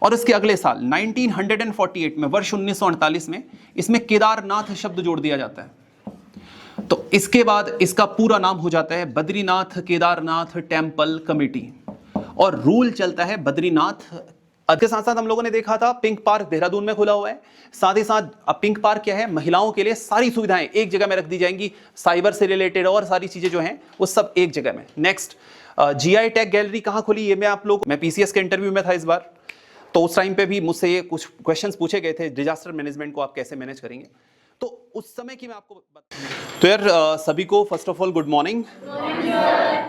और उसके अगले साल 1948 में, वर्ष 1948 में, इसमें केदारनाथ शब्द जोड़ दिया जाता है। तो इसके बाद इसका पूरा नाम हो जाता है बद्रीनाथ केदारनाथ टेम्पल कमेटी, और रूल चलता है बद्रीनाथ। इसके साथ साथ हम लोगों ने देखा था पिंक पार्क देहरादून में खुला हुआ है। साथ ही साथ अब पिंक पार्क क्या है, महिलाओं के लिए सारी सुविधाएं एक जगह में रख दी जाएंगी, साइबर से रिलेटेड और सारी चीजें जो हैं वो सब एक जगह में। नेक्स्ट, जीआई टैग गैलरी कहां खुली, ये मैं पीसीएस के इंटरव्यू में था इस बार, तो उस टाइम पे भी मुझसे ये कुछ क्वेश्चंस पूछे गए थे, डिजास्टर मैनेजमेंट को आप कैसे मैनेज करेंगे, तो उस समय की मैं आपको तो यार सभी को first of all good morning.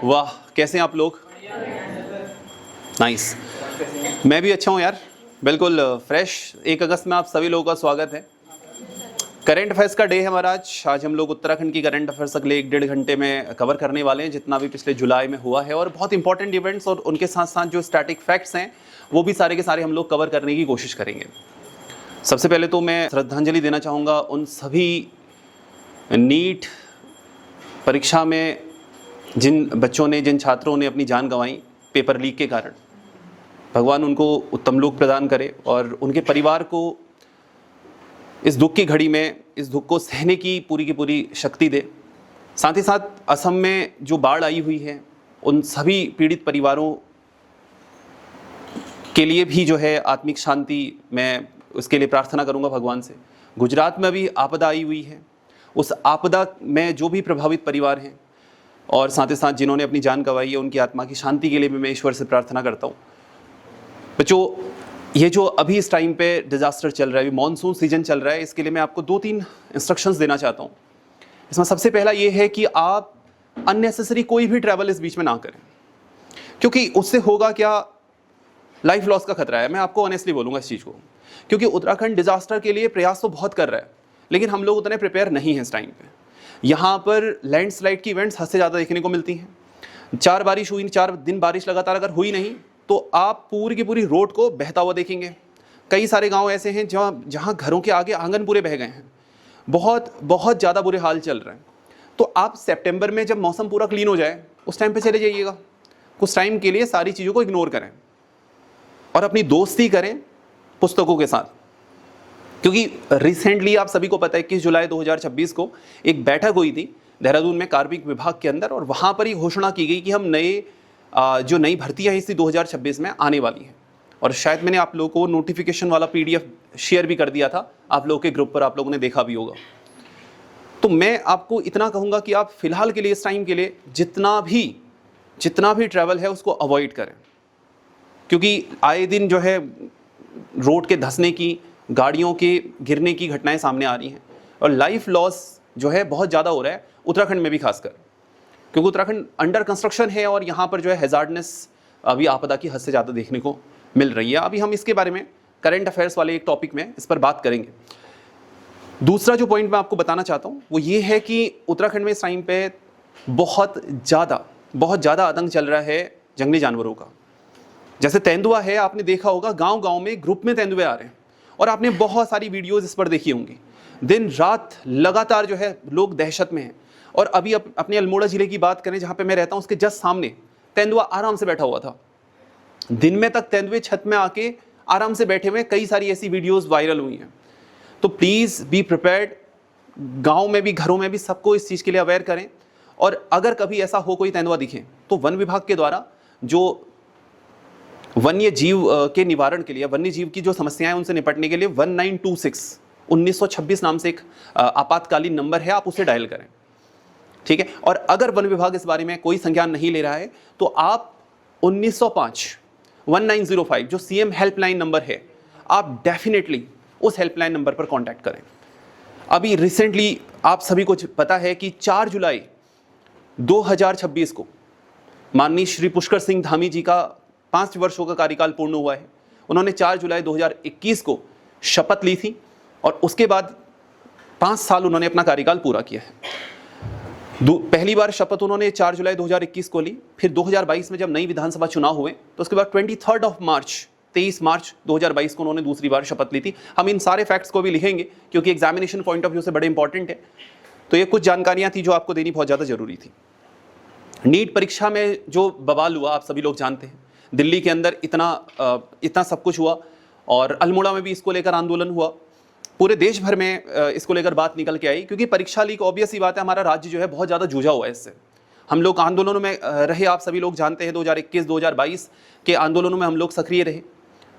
वाह, कैसे हैं आप लोग? नाइस, मैं भी अच्छा हूँ यार, बिल्कुल फ्रेश। 1 अगस्त में आप सभी लोगों का स्वागत है। करंट अफेयर्स का डे है हमारा आज हम लोग उत्तराखंड की करंट अफेयर्स अगले 1-1.5 घंटे में कवर करने वाले हैं, जितना भी पिछले जुलाई में हुआ है, और बहुत इंपॉर्टेंट इवेंट्स और उनके साथ साथ जो स्टैटिक फैक्ट्स हैं वो भी सारे के सारे हम लोग कवर करने की कोशिश करेंगे। सबसे पहले तो मैं श्रद्धांजलि देना चाहूँगा उन सभी नीट परीक्षा में जिन बच्चों ने, जिन छात्रों ने अपनी जान गंवाई पेपर लीक के कारण। भगवान उनको उत्तम लोक प्रदान करे और उनके परिवार को इस दुख की घड़ी में इस दुख को सहने की पूरी शक्ति दे। साथ ही साथ असम में जो बाढ़ आई हुई है उन सभी पीड़ित परिवारों के लिए भी जो है आत्मिक शांति, मैं उसके लिए प्रार्थना करूंगा भगवान से। गुजरात में भी आपदा आई हुई है, उस आपदा में जो भी प्रभावित परिवार हैं और साथ ही साथ जिन्होंने अपनी जान गंवाई है उनकी आत्मा की शांति के लिए भी मैं ईश्वर से प्रार्थना करता हूँ। बच्चों, ये जो अभी इस टाइम पे डिजास्टर चल रहा है, मॉनसून सीजन चल रहा है, इसके लिए मैं आपको 2-3 इंस्ट्रक्शंस देना चाहता हूँ। इसमें सबसे पहला ये है कि आप अननेसेसरी कोई भी ट्रैवल इस बीच में ना करें, क्योंकि उससे होगा क्या, लाइफ लॉस का खतरा है। मैं आपको ऑनेस्टली बोलूँगा इस चीज़ को, क्योंकि उत्तराखंड डिजास्टर के लिए प्रयास तो बहुत कर रहा है, लेकिन हम लोग उतने प्रिपेयर नहीं हैं इस टाइम पे। यहाँ पर लैंडस्लाइड की इवेंट्स हद से ज़्यादा देखने को मिलती हैं। 4 बारिश हुई, 4 दिन बारिश लगातार अगर हुई नहीं तो आप पूरी की पूरी रोड को बहता हुआ देखेंगे। कई सारे गांव ऐसे हैं जहां घरों के आगे आंगन पूरे बह गए हैं। बहुत ज़्यादा बुरे हाल चल रहे हैं। तो आप सितंबर में जब मौसम पूरा क्लीन हो जाए उस टाइम पे चले जाइएगा। कुछ टाइम के लिए सारी चीज़ों को इग्नोर करें और अपनी दोस्ती करें पुस्तकों के साथ, क्योंकि रिसेंटली आप सभी को पता है 21 जुलाई 2026 को एक बैठक हुई थी देहरादून में कार्मिक विभाग के अंदर, और वहाँ पर ही घोषणा की गई कि हम जो नई भर्तियाँ इसी 2026 में आने वाली हैं। और शायद मैंने आप लोगों को नोटिफिकेशन वाला PDF शेयर भी कर दिया था, आप लोगों के ग्रुप पर आप लोगों ने देखा भी होगा। तो मैं आपको इतना कहूँगा कि आप फिलहाल के लिए, इस टाइम के लिए जितना भी ट्रैवल है उसको अवॉइड करें, क्योंकि आए दिन जो है रोड के धंसने की, गाड़ियों के गिरने की घटनाएं सामने आ रही हैं, और लाइफ लॉस जो है बहुत ज़्यादा हो रहा है उत्तराखंड में भी खासकर, क्योंकि उत्तराखंड अंडर कंस्ट्रक्शन है और यहाँ पर जो है हैजार्डनेस अभी आपदा की हद से ज़्यादा देखने को मिल रही है। अभी हम इसके बारे में करंट अफेयर्स वाले एक टॉपिक में इस पर बात करेंगे। दूसरा जो पॉइंट मैं आपको बताना चाहता हूँ वो ये है कि उत्तराखंड में इस टाइम पे बहुत ज़्यादा आतंक चल रहा है जंगली जानवरों का। जैसे तेंदुआ है, आपने देखा होगा गाँव में ग्रुप में तेंदुए आ रहे हैं, और आपने बहुत सारी वीडियोज़ इस पर देखी होंगी। दिन रात लगातार जो है लोग दहशत में हैं। और अभी अपने अल्मोड़ा ज़िले की बात करें जहाँ पे मैं रहता हूँ, उसके जस्ट सामने तेंदुआ आराम से बैठा हुआ था। दिन में तक तेंदुए छत में आके आराम से बैठे हुए, कई सारी ऐसी वीडियोस वायरल हुई हैं। तो प्लीज़ बी प्रिपेयर्ड। गांव में भी, घरों में भी सबको इस चीज़ के लिए अवेयर करें। और अगर कभी ऐसा हो कोई तेंदुआ दिखे तो वन विभाग के द्वारा जो वन्य जीव के निवारण के लिए, वन्य जीव की जो समस्याएं उनसे निपटने के लिए 1926 नाम से एक आपातकालीन नंबर है, आप उसे डायल करें, ठीक है। और अगर वन विभाग इस बारे में कोई संज्ञान नहीं ले रहा है तो आप 1905 जो CM हेल्पलाइन नंबर है, आप डेफिनेटली उस हेल्पलाइन नंबर पर कांटेक्ट करें। अभी रिसेंटली आप सभी को पता है कि 4 जुलाई 2026 को माननीय श्री पुष्कर सिंह धामी जी का 5 वर्षों का कार्यकाल पूर्ण हुआ है। उन्होंने 4 जुलाई 2021 को शपथ ली थी और उसके बाद 5 साल उन्होंने अपना कार्यकाल पूरा किया है। पहली बार शपथ उन्होंने 4 जुलाई 2021 को ली, फिर 2022 में जब नई विधानसभा चुनाव हुए तो उसके बाद 23 मार्च 2022 को उन्होंने दूसरी बार शपथ ली थी। हम इन सारे फैक्ट्स को भी लिखेंगे क्योंकि एग्जामिनेशन पॉइंट ऑफ व्यू से बड़े इंपॉर्टेंट है। तो ये कुछ जानकारियां थी जो आपको देनी बहुत ज़्यादा जरूरी थी। नीट परीक्षा में जो बवाल हुआ आप सभी लोग जानते हैं। दिल्ली के अंदर इतना सब कुछ हुआ, और अल्मोड़ा में भी इसको लेकर आंदोलन हुआ। पूरे देश भर में इसको लेकर बात निकल के आई, क्योंकि परीक्षा लीक ऑब्वियस ही बात है, हमारा राज्य जो है बहुत ज़्यादा जूझा हुआ है इससे। हम लोग आंदोलनों में रहे, आप सभी लोग जानते हैं 2021 2022 के आंदोलनों में हम लोग सक्रिय रहे।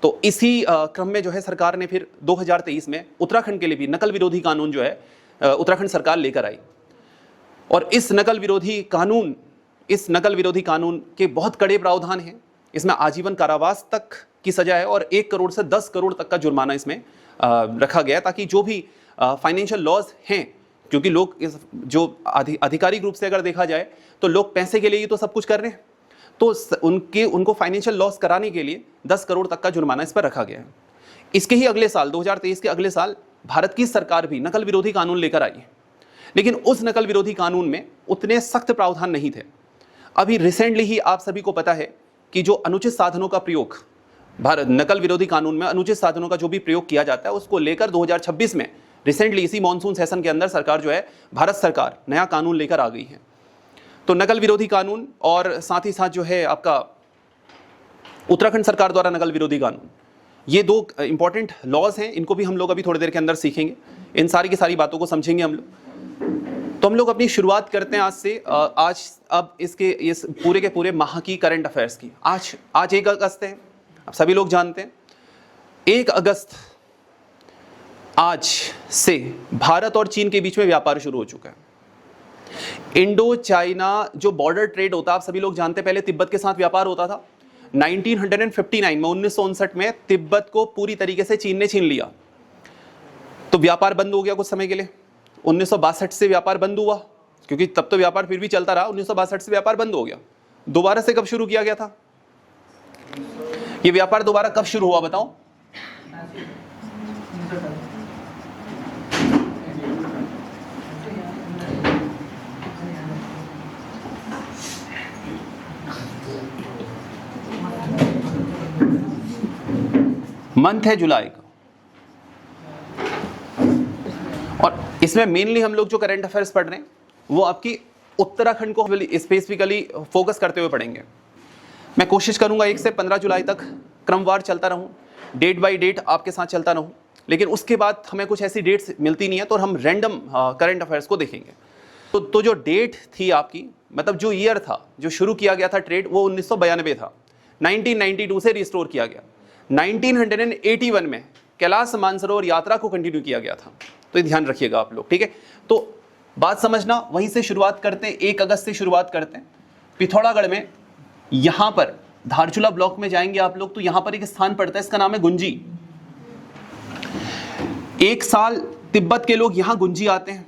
तो इसी क्रम में जो है सरकार ने फिर 2023 में उत्तराखंड के लिए भी नकल विरोधी कानून जो है उत्तराखंड सरकार लेकर आई। और इस नकल विरोधी कानून के बहुत कड़े प्रावधान हैं। इसमें आजीवन कारावास तक की सजा है और 1 करोड़ से 10 करोड़ तक का जुर्माना इसमें रखा गया, ताकि जो भी फाइनेंशियल लॉस हैं, क्योंकि लोग इस जो आधिकारिक रूप से अगर देखा जाए तो लोग पैसे के लिए ही तो सब कुछ कर रहे हैं, तो उनको फाइनेंशियल लॉस कराने के लिए 10 करोड़ तक का जुर्माना इस पर रखा गया है। इसके ही अगले साल 2023 के अगले साल भारत की सरकार भी नकल विरोधी कानून लेकर आई, लेकिन उस नकल विरोधी कानून में उतने सख्त प्रावधान नहीं थे। अभी रिसेंटली ही आप सभी को पता है कि जो अनुचित साधनों का प्रयोग भारत नकल विरोधी कानून में अनुचित साधनों का जो भी प्रयोग किया जाता है, उसको लेकर 2026 में रिसेंटली इसी मॉनसून सेशन के अंदर सरकार जो है, भारत सरकार नया कानून लेकर आ गई है। तो नकल विरोधी कानून और साथ ही साथ जो है आपका उत्तराखंड सरकार द्वारा नकल विरोधी कानून, ये 2 इंपॉर्टेंट लॉज हैं। इनको भी हम लोग अभी थोड़ी देर के अंदर सीखेंगे, इन सारी की सारी बातों को समझेंगे हम लोग। तो हम लोग अपनी शुरुआत करते हैं आज से। अब इस पूरे के पूरे माह की करंट अफेयर्स की। आज 1 अगस्त है, अब सभी लोग जानते हैं 1 अगस्त आज से भारत और चीन के बीच में व्यापार शुरू हो चुका है। इंडो चाइना जो बॉर्डर ट्रेड होता है, आप सभी लोग जानते हैं, पहले तिब्बत के साथ व्यापार होता था। 1959 में 1959 में तिब्बत को पूरी तरीके से चीन ने छीन लिया, तो व्यापार बंद हो गया कुछ समय के लिए। 1962 से व्यापार बंद हुआ, क्योंकि तब तो व्यापार फिर भी चलता रहा। 1962 से व्यापार बंद हो गया। दोबारा से कब शुरू किया गया था ये व्यापार? दोबारा कब शुरू हुआ बताओ? मंथ है जुलाई का। और इसमें मेनली हम लोग जो करंट अफेयर्स पढ़ रहे हैं वो आपकी उत्तराखंड को स्पेसिफिकली फोकस करते हुए पढ़ेंगे। मैं कोशिश करूंगा 1 से 15 जुलाई तक क्रमवार चलता रहूं, डेट बाय डेट आपके साथ चलता रहूं, लेकिन उसके बाद हमें कुछ ऐसी डेट्स मिलती नहीं है तो हम रैंडम करंट अफेयर्स को देखेंगे। तो जो डेट थी आपकी, मतलब जो ईयर था, जो शुरू किया गया था ट्रेड, वो 1992 था। 1992 से रिस्टोर किया गया। 1981 में कैलाश मानसरोवर यात्रा को कंटिन्यू किया गया था। तो ये ध्यान रखिएगा आप लोग, ठीक है? तो बात समझना, वहीं से शुरुआत करते हैं। 1 अगस्त से शुरुआत करते हैं। पिथौरागढ़ में, यहां पर धारचूला ब्लॉक में जाएंगे आप लोग तो यहां पर एक स्थान पड़ता है, इसका नाम है गुंजी। 1 साल तिब्बत के लोग यहां गुंजी आते हैं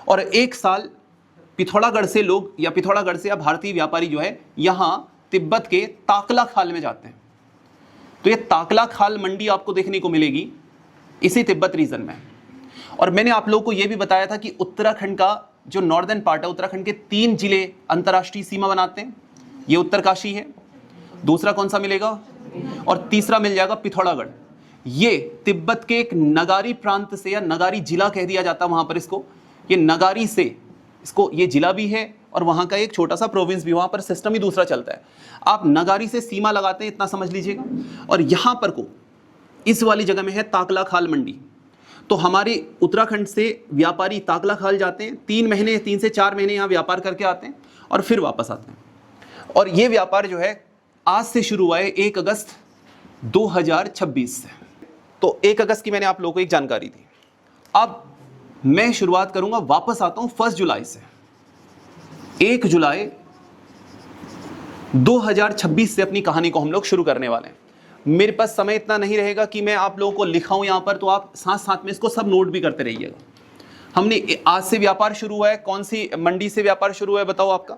और 1 साल पिथौरागढ़ से लोग या पिथौरागढ़ से या भारतीय व्यापारी जो है यहां तिब्बत के ताकला खाल में जाते हैं। तो ये ताकला खाल मंडी आपको देखने को मिलेगी इसी तिब्बत रीजन में। और मैंने आप लोगों को यह भी बताया था कि उत्तराखंड का जो नॉर्दर्न पार्ट है, उत्तराखंड के 3 जिले अंतर्राष्ट्रीय सीमा बनाते हैं। ये उत्तरकाशी है, दूसरा कौन सा मिलेगा, और तीसरा मिल जाएगा पिथौरागढ़। ये तिब्बत के एक नगारी प्रांत से, या नगारी जिला कह दिया जाता है वहां पर इसको, ये नगारी से इसको, ये जिला भी है और वहां का एक छोटा सा प्रोविंस भी, वहां पर सिस्टम ही दूसरा चलता है। आप नगारी से सीमा लगाते हैं, इतना समझ लीजिएगा। और यहां पर को इस वाली जगह में है ताकला खाल मंडी। तो हमारे उत्तराखंड से व्यापारी ताकला खाल जाते हैं, 3 से 4 महीने यहाँ व्यापार करके आते हैं और फिर वापस आते हैं। और ये व्यापार जो है आज से शुरू हुआ है 1 अगस्त 2026 से। तो 1 अगस्त की मैंने आप लोगों को एक जानकारी दी। अब मैं शुरुआत करूंगा, वापस आता हूं 1 जुलाई से। 1 जुलाई 2026 से अपनी कहानी को हम लोग शुरू करने वाले हैं। मेरे पास समय इतना नहीं रहेगा कि मैं आप लोगों को लिखाऊं यहां पर, तो आप साथ साथ में इसको सब नोट भी करते रहिएगा। हमने आज से व्यापार शुरू हुआ है, कौन सी मंडी से व्यापार शुरू हुआ है बताओ आपका?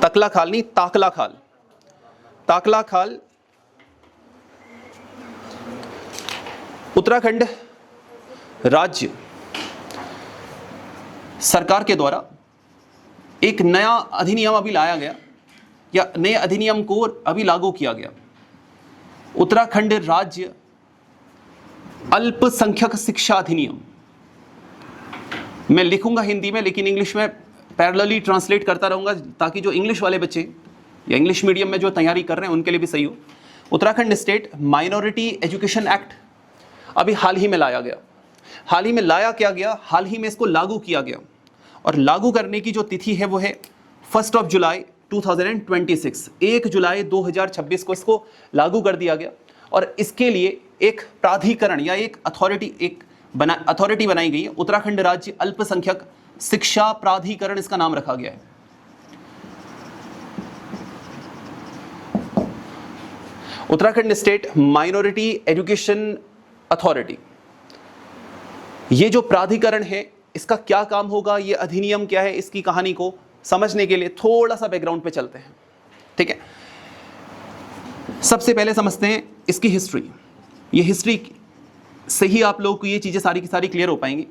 तकला खाल नहीं, ताकला खाल। ताकला खाल उत्तराखंड राज्य सरकार के द्वारा एक नया अधिनियम अभी लाया गया, या नए अधिनियम को अभी लागू किया गया। उत्तराखंड राज्य अल्पसंख्यक शिक्षा अधिनियम। मैं लिखूंगा हिंदी में, लेकिन इंग्लिश में पैरेलली ट्रांसलेट करता रहूंगा, ताकि जो इंग्लिश वाले बच्चे या इंग्लिश मीडियम में जो तैयारी कर रहे हैं उनके लिए भी सही हो। Uttarakhand state minority education act अभी हाल ही में लाया गया। हाल ही में लाया क्या गया, हाल ही में इसको लागू किया गया, और लागू करने की जो तिथि है वो है 1 जुलाई 2026। 1 जुलाई 2026 को इसको लागू कर दिया गया, और इसके लिए एक प्राधिकरण या एक अथॉरिटी बनाई गई है। उत्तराखंड राज्य अल्पसंख्यक शिक्षा प्राधिकरण इसका नाम रखा गया है। Uttarakhand state minority education authority, ये जो प्राधिकरण है इसका क्या काम होगा, ये अधिनियम क्या है, इसकी कहानी को समझने के लिए थोड़ा सा बैकग्राउंड पे चलते हैं। ठीक है, सबसे पहले समझते हैं इसकी हिस्ट्री। ये हिस्ट्री से ही आप लोगों को ये चीज़ें सारी की सारी क्लियर हो पाएंगी।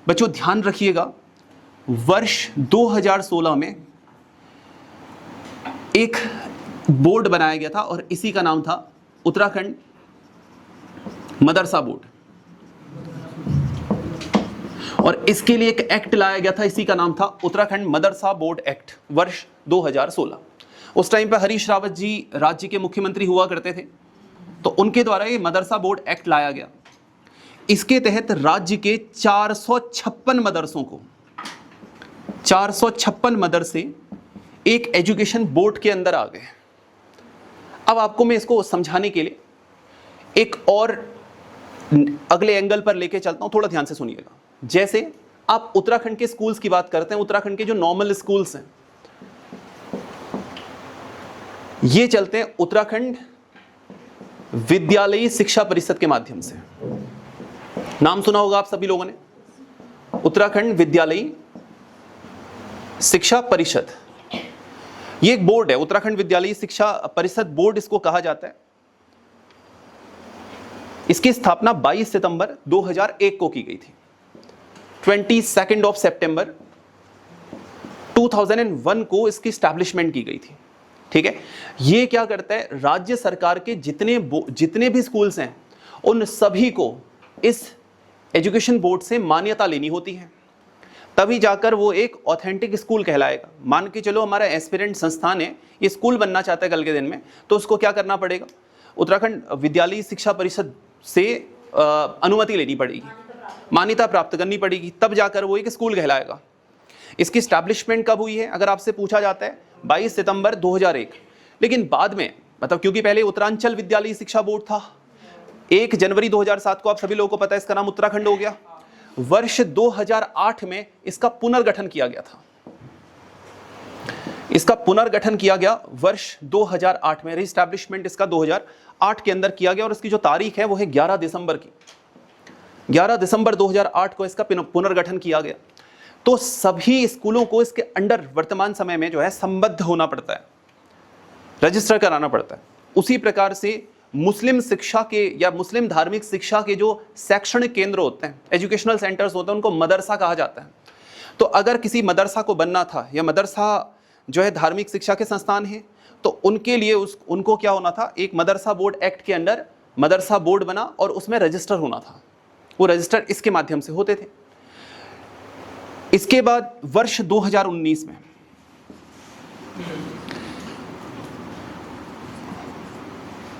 बच्चों ध्यान रखिएगा, वर्ष 2016 में एक बोर्ड बनाया गया था और इसी का नाम था उत्तराखंड मदरसा बोर्ड, और इसके लिए एक एक्ट लाया गया था, इसी का नाम था उत्तराखंड मदरसा बोर्ड एक्ट, वर्ष 2016। उस टाइम पर हरीश रावत जी राज्य के मुख्यमंत्री हुआ करते थे, तो उनके द्वारा ये मदरसा बोर्ड एक्ट लाया गया। इसके तहत राज्य के 456 मदरसों को, 456 मदरसे एक एजुकेशन बोर्ड के अंदर आ गए। अब आपको मैं इसको समझाने के लिए एक और अगले एंगल पर लेके चलता हूं, थोड़ा ध्यान से सुनिएगा। जैसे आप उत्तराखंड के स्कूल्स की बात करते हैं, उत्तराखंड के जो नॉर्मल स्कूल्स हैं, ये चलते हैं उत्तराखंड विद्यालयी शिक्षा परिषद के माध्यम से। नाम सुना होगा आप सभी लोगों ने, उत्तराखंड विद्यालयी शिक्षा परिषद। ये एक बोर्ड है, उत्तराखंड विद्यालयी शिक्षा परिषद बोर्ड इसको कहा जाता है। इसकी स्थापना 22 सितंबर 2001 को की गई थी। 22 सितंबर 2001 को इसकी स्टैब्लिशमेंट की गई थी। ठीक है, ये क्या करता है, राज्य सरकार के जितने भी स्कूल्स हैं उन सभी को इस एजुकेशन बोर्ड से मान्यता लेनी होती है, तभी जाकर वो एक ऑथेंटिक स्कूल कहलाएगा। मान के चलो हमारा एस्पिरेंट संस्थान है, ये स्कूल बनना चाहता है कल के दिन में, तो उसको क्या करना पड़ेगा, उत्तराखंड विद्यालयी शिक्षा परिषद से अनुमति लेनी पड़ेगी, मान्यता प्राप्त करनी पड़ेगी, तब जाकर वो एक स्कूल कहलाएगा। इसकी स्टैब्लिशमेंट कब हुई है, अगर आपसे पूछा जाता है 22 सितंबर 2001। लेकिन बाद में, मतलब क्योंकि पहले उत्तरांचल विद्यालयी शिक्षा बोर्ड था, 1 जनवरी 2007 को आप सभी लोगों को पता है इसका नाम उत्तराखंड हो गया। वर्ष 2008 में इसका पुनर्गठन किया गया था। इसका पुनर्गठन किया गया वर्ष 2008 में, रीस्टैब्लिशमेंट इसका 2008 के अंदर किया गया, और इसकी जो तारीख है वो है 11 दिसंबर की। 11 दिसंबर 2008 को इसका पुनर्गठन किया गया। तो सभी स्कूलों को इसके अंडर वर्तमान समय में जो है संबद्ध होना पड़ता है, रजिस्टर कराना पड़ता है। उसी प्रकार से मुस्लिम शिक्षा के या मुस्लिम धार्मिक शिक्षा के जो शैक्षणिक केंद्र होते हैं, एजुकेशनल सेंटर्स होते हैं, उनको मदरसा कहा जाता है। तो अगर किसी मदरसा को बनना था, या मदरसा जो है धार्मिक शिक्षा के संस्थान है, तो उनके लिए उनको क्या होना था, एक मदरसा बोर्ड एक्ट के अंडर मदरसा बोर्ड बना और उसमें रजिस्टर होना था। वो रजिस्टर इसके माध्यम से होते थे। इसके बाद वर्ष 2019 में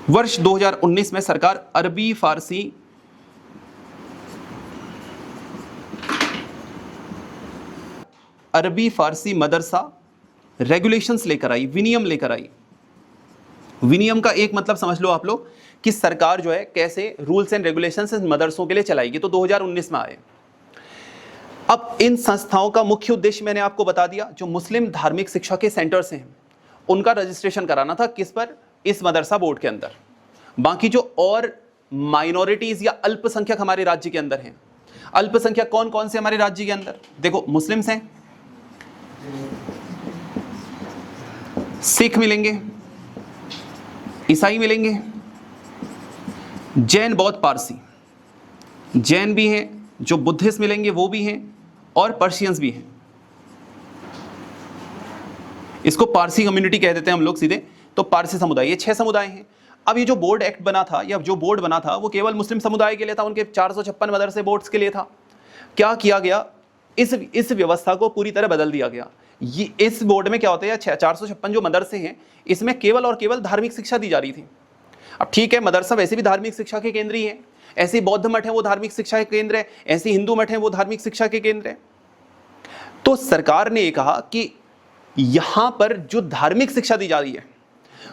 वर्ष 2019 में सरकार अरबी फारसी मदरसा रेगुलेशंस लेकर आई, विनियम लेकर आई। विनियम का एक मतलब समझ लो आप लोग कि सरकार जो है कैसे रूल्स एंड रेगुलेशंस मदरसों के लिए चलाएगी, तो 2019 में आए। अब इन संस्थाओं का मुख्य उद्देश्य मैंने आपको बता दिया, जो मुस्लिम धार्मिक शिक्षा के सेंटर्स हैं उनका रजिस्ट्रेशन कराना था, किस पर, इस मदरसा बोर्ड के अंदर। बाकी जो और माइनॉरिटीज या अल्पसंख्यक हमारे राज्य के अंदर हैं, अल्पसंख्यक कौन कौन से हमारे राज्य के अंदर, देखो मुस्लिम्स हैं, सिख मिलेंगे, ईसाई मिलेंगे, जैन बौद्ध पारसी, जैन भी हैं, जो बुद्धिस्ट मिलेंगे वो भी हैं, और पर्शियंस भी हैं। इसको पारसी कम्युनिटी कह देते हैं हम लोग सीधे, तो पारसी समुदाय, ये 6 समुदाय हैं। अब ये जो बोर्ड एक्ट बना था, या जो बोर्ड बना था, वो केवल मुस्लिम समुदाय के लिए था, उनके 456 मदरसे बोर्ड्स के लिए था। क्या किया गया, इस व्यवस्था को पूरी तरह बदल दिया गया। ये इस बोर्ड में क्या होता है, 456 जो मदरसे हैं, इसमें केवल और केवल धार्मिक शिक्षा दी जा रही थी। अब ठीक है, मदरसा वैसे भी धार्मिक शिक्षा के केंद्र ही है, ऐसे बौद्ध मठ है वो धार्मिक शिक्षा के केंद्र है, ऐसे हिंदू मठ है वो धार्मिक शिक्षा के केंद्र है। तो सरकार ने ये कहा कि यहां पर जो धार्मिक शिक्षा दी जा रही है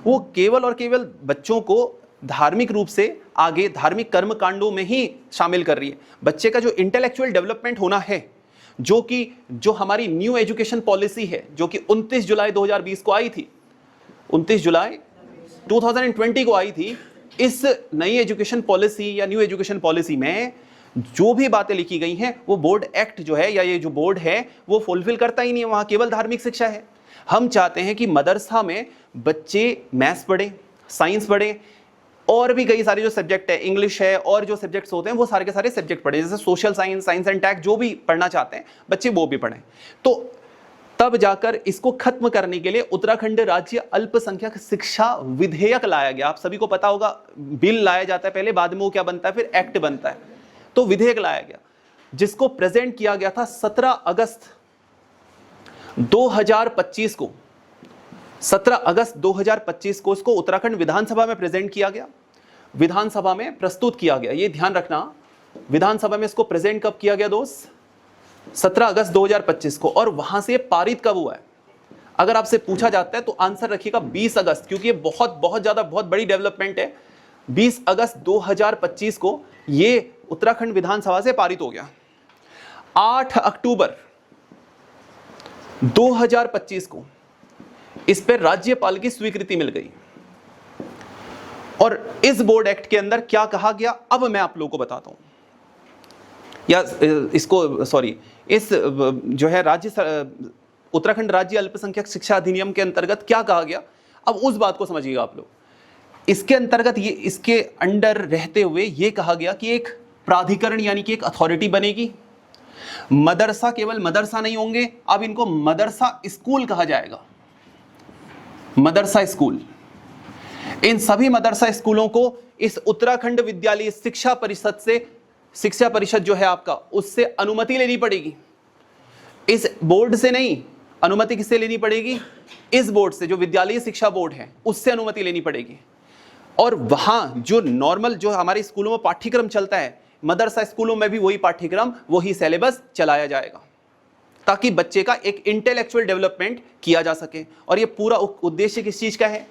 वो केवल और केवल बच्चों को धार्मिक रूप से आगे धार्मिक कर्म कांडों में ही शामिल कर रही है। बच्चे का जो इंटेलेक्चुअल डेवलपमेंट होना है, जो हमारी न्यू एजुकेशन पॉलिसी है, जो कि 29 जुलाई 2020 को आई थी, 29 जुलाई 2020 को आई थी, इस नई एजुकेशन पॉलिसी या न्यू एजुकेशन पॉलिसी में जो भी बातें लिखी गई हैं वो बोर्ड एक्ट जो है या ये जो बोर्ड है वो फुलफिल करता ही नहीं है। वहाँ केवल धार्मिक शिक्षा है। हम चाहते हैं कि मदरसा में बच्चे मैथ्स पढ़ें, साइंस पढ़ें, और भी कई सारे जो सब्जेक्ट है, इंग्लिश है और जो सब्जेक्ट्स होते हैं वो सारे के सारे सब्जेक्ट पढ़ें, जैसे social science, science and tech, जो भी पढ़ना चाहते हैं बच्चे वो भी पढ़ें। तो तब जाकर इसको खत्म करने के लिए उत्तराखंड राज्य अल्पसंख्यक शिक्षा विधेयक लाया गया। आप सभी को पता होगा, बिल लाया जाता है पहले, बाद में वो क्या बनता है, फिर एक्ट बनता है। तो विधेयक लाया गया जिसको प्रेजेंट किया गया था 17 अगस्त 2025 को। 17 अगस्त 2025 को इसको उत्तराखंड विधानसभा में प्रेजेंट किया गया, विधानसभा में प्रस्तुत किया गया। ये ध्यान रखना, विधानसभा में इसको प्रेजेंट कब किया गया दोस्त, 17 अगस्त 2025 को। और वहां से पारित कब हुआ है, अगर आपसे पूछा जाता है तो आंसर रखिएगा 20 अगस्त, क्योंकि ये बहुत ज्यादा बहुत बड़ी डेवलपमेंट है। 20 अगस्त 2025 को ये उत्तराखंड विधानसभा से पारित हो गया। 8 अक्टूबर 2025 को इस पर राज्यपाल की स्वीकृति मिल गई। और इस बोर्ड एक्ट के अंदर क्या कहा गया, अब मैं आप लोगों को बताता हूं, या इसको सॉरी, इस जो है उत्तराखंड राज्य अल्पसंख्यक शिक्षा अधिनियम के अंतर्गत क्या कहा गया, अब उस बात को समझिएगा आप लोग। इसके अंतर्गत ये, इसके अंडर रहते हुए ये कहा गया कि एक प्राधिकरण यानी कि एक अथॉरिटी बनेगी। मदरसा केवल मदरसा नहीं होंगे, अब इनको मदरसा स्कूल कहा जाएगा, मदरसा स्कूल। इन सभी मदरसा स्कूलों को इस उत्तराखंड विद्यालय शिक्षा परिषद से, शिक्षा परिषद जो है आपका, उससे अनुमति लेनी पड़ेगी। इस बोर्ड से नहीं, अनुमति किससे लेनी पड़ेगी, इस बोर्ड से, जो विद्यालय शिक्षा बोर्ड है उससे अनुमति लेनी पड़ेगी। और वहां जो नॉर्मल जो हमारे स्कूलों में पाठ्यक्रम चलता है, मदरसा स्कूलों में भी वही पाठ्यक्रम, वही सिलेबस चलाया जाएगा, ताकि बच्चे का एक इंटेलेक्चुअल डेवलपमेंट किया जा सके। और ये पूरा उद्देश्य किस चीज का है,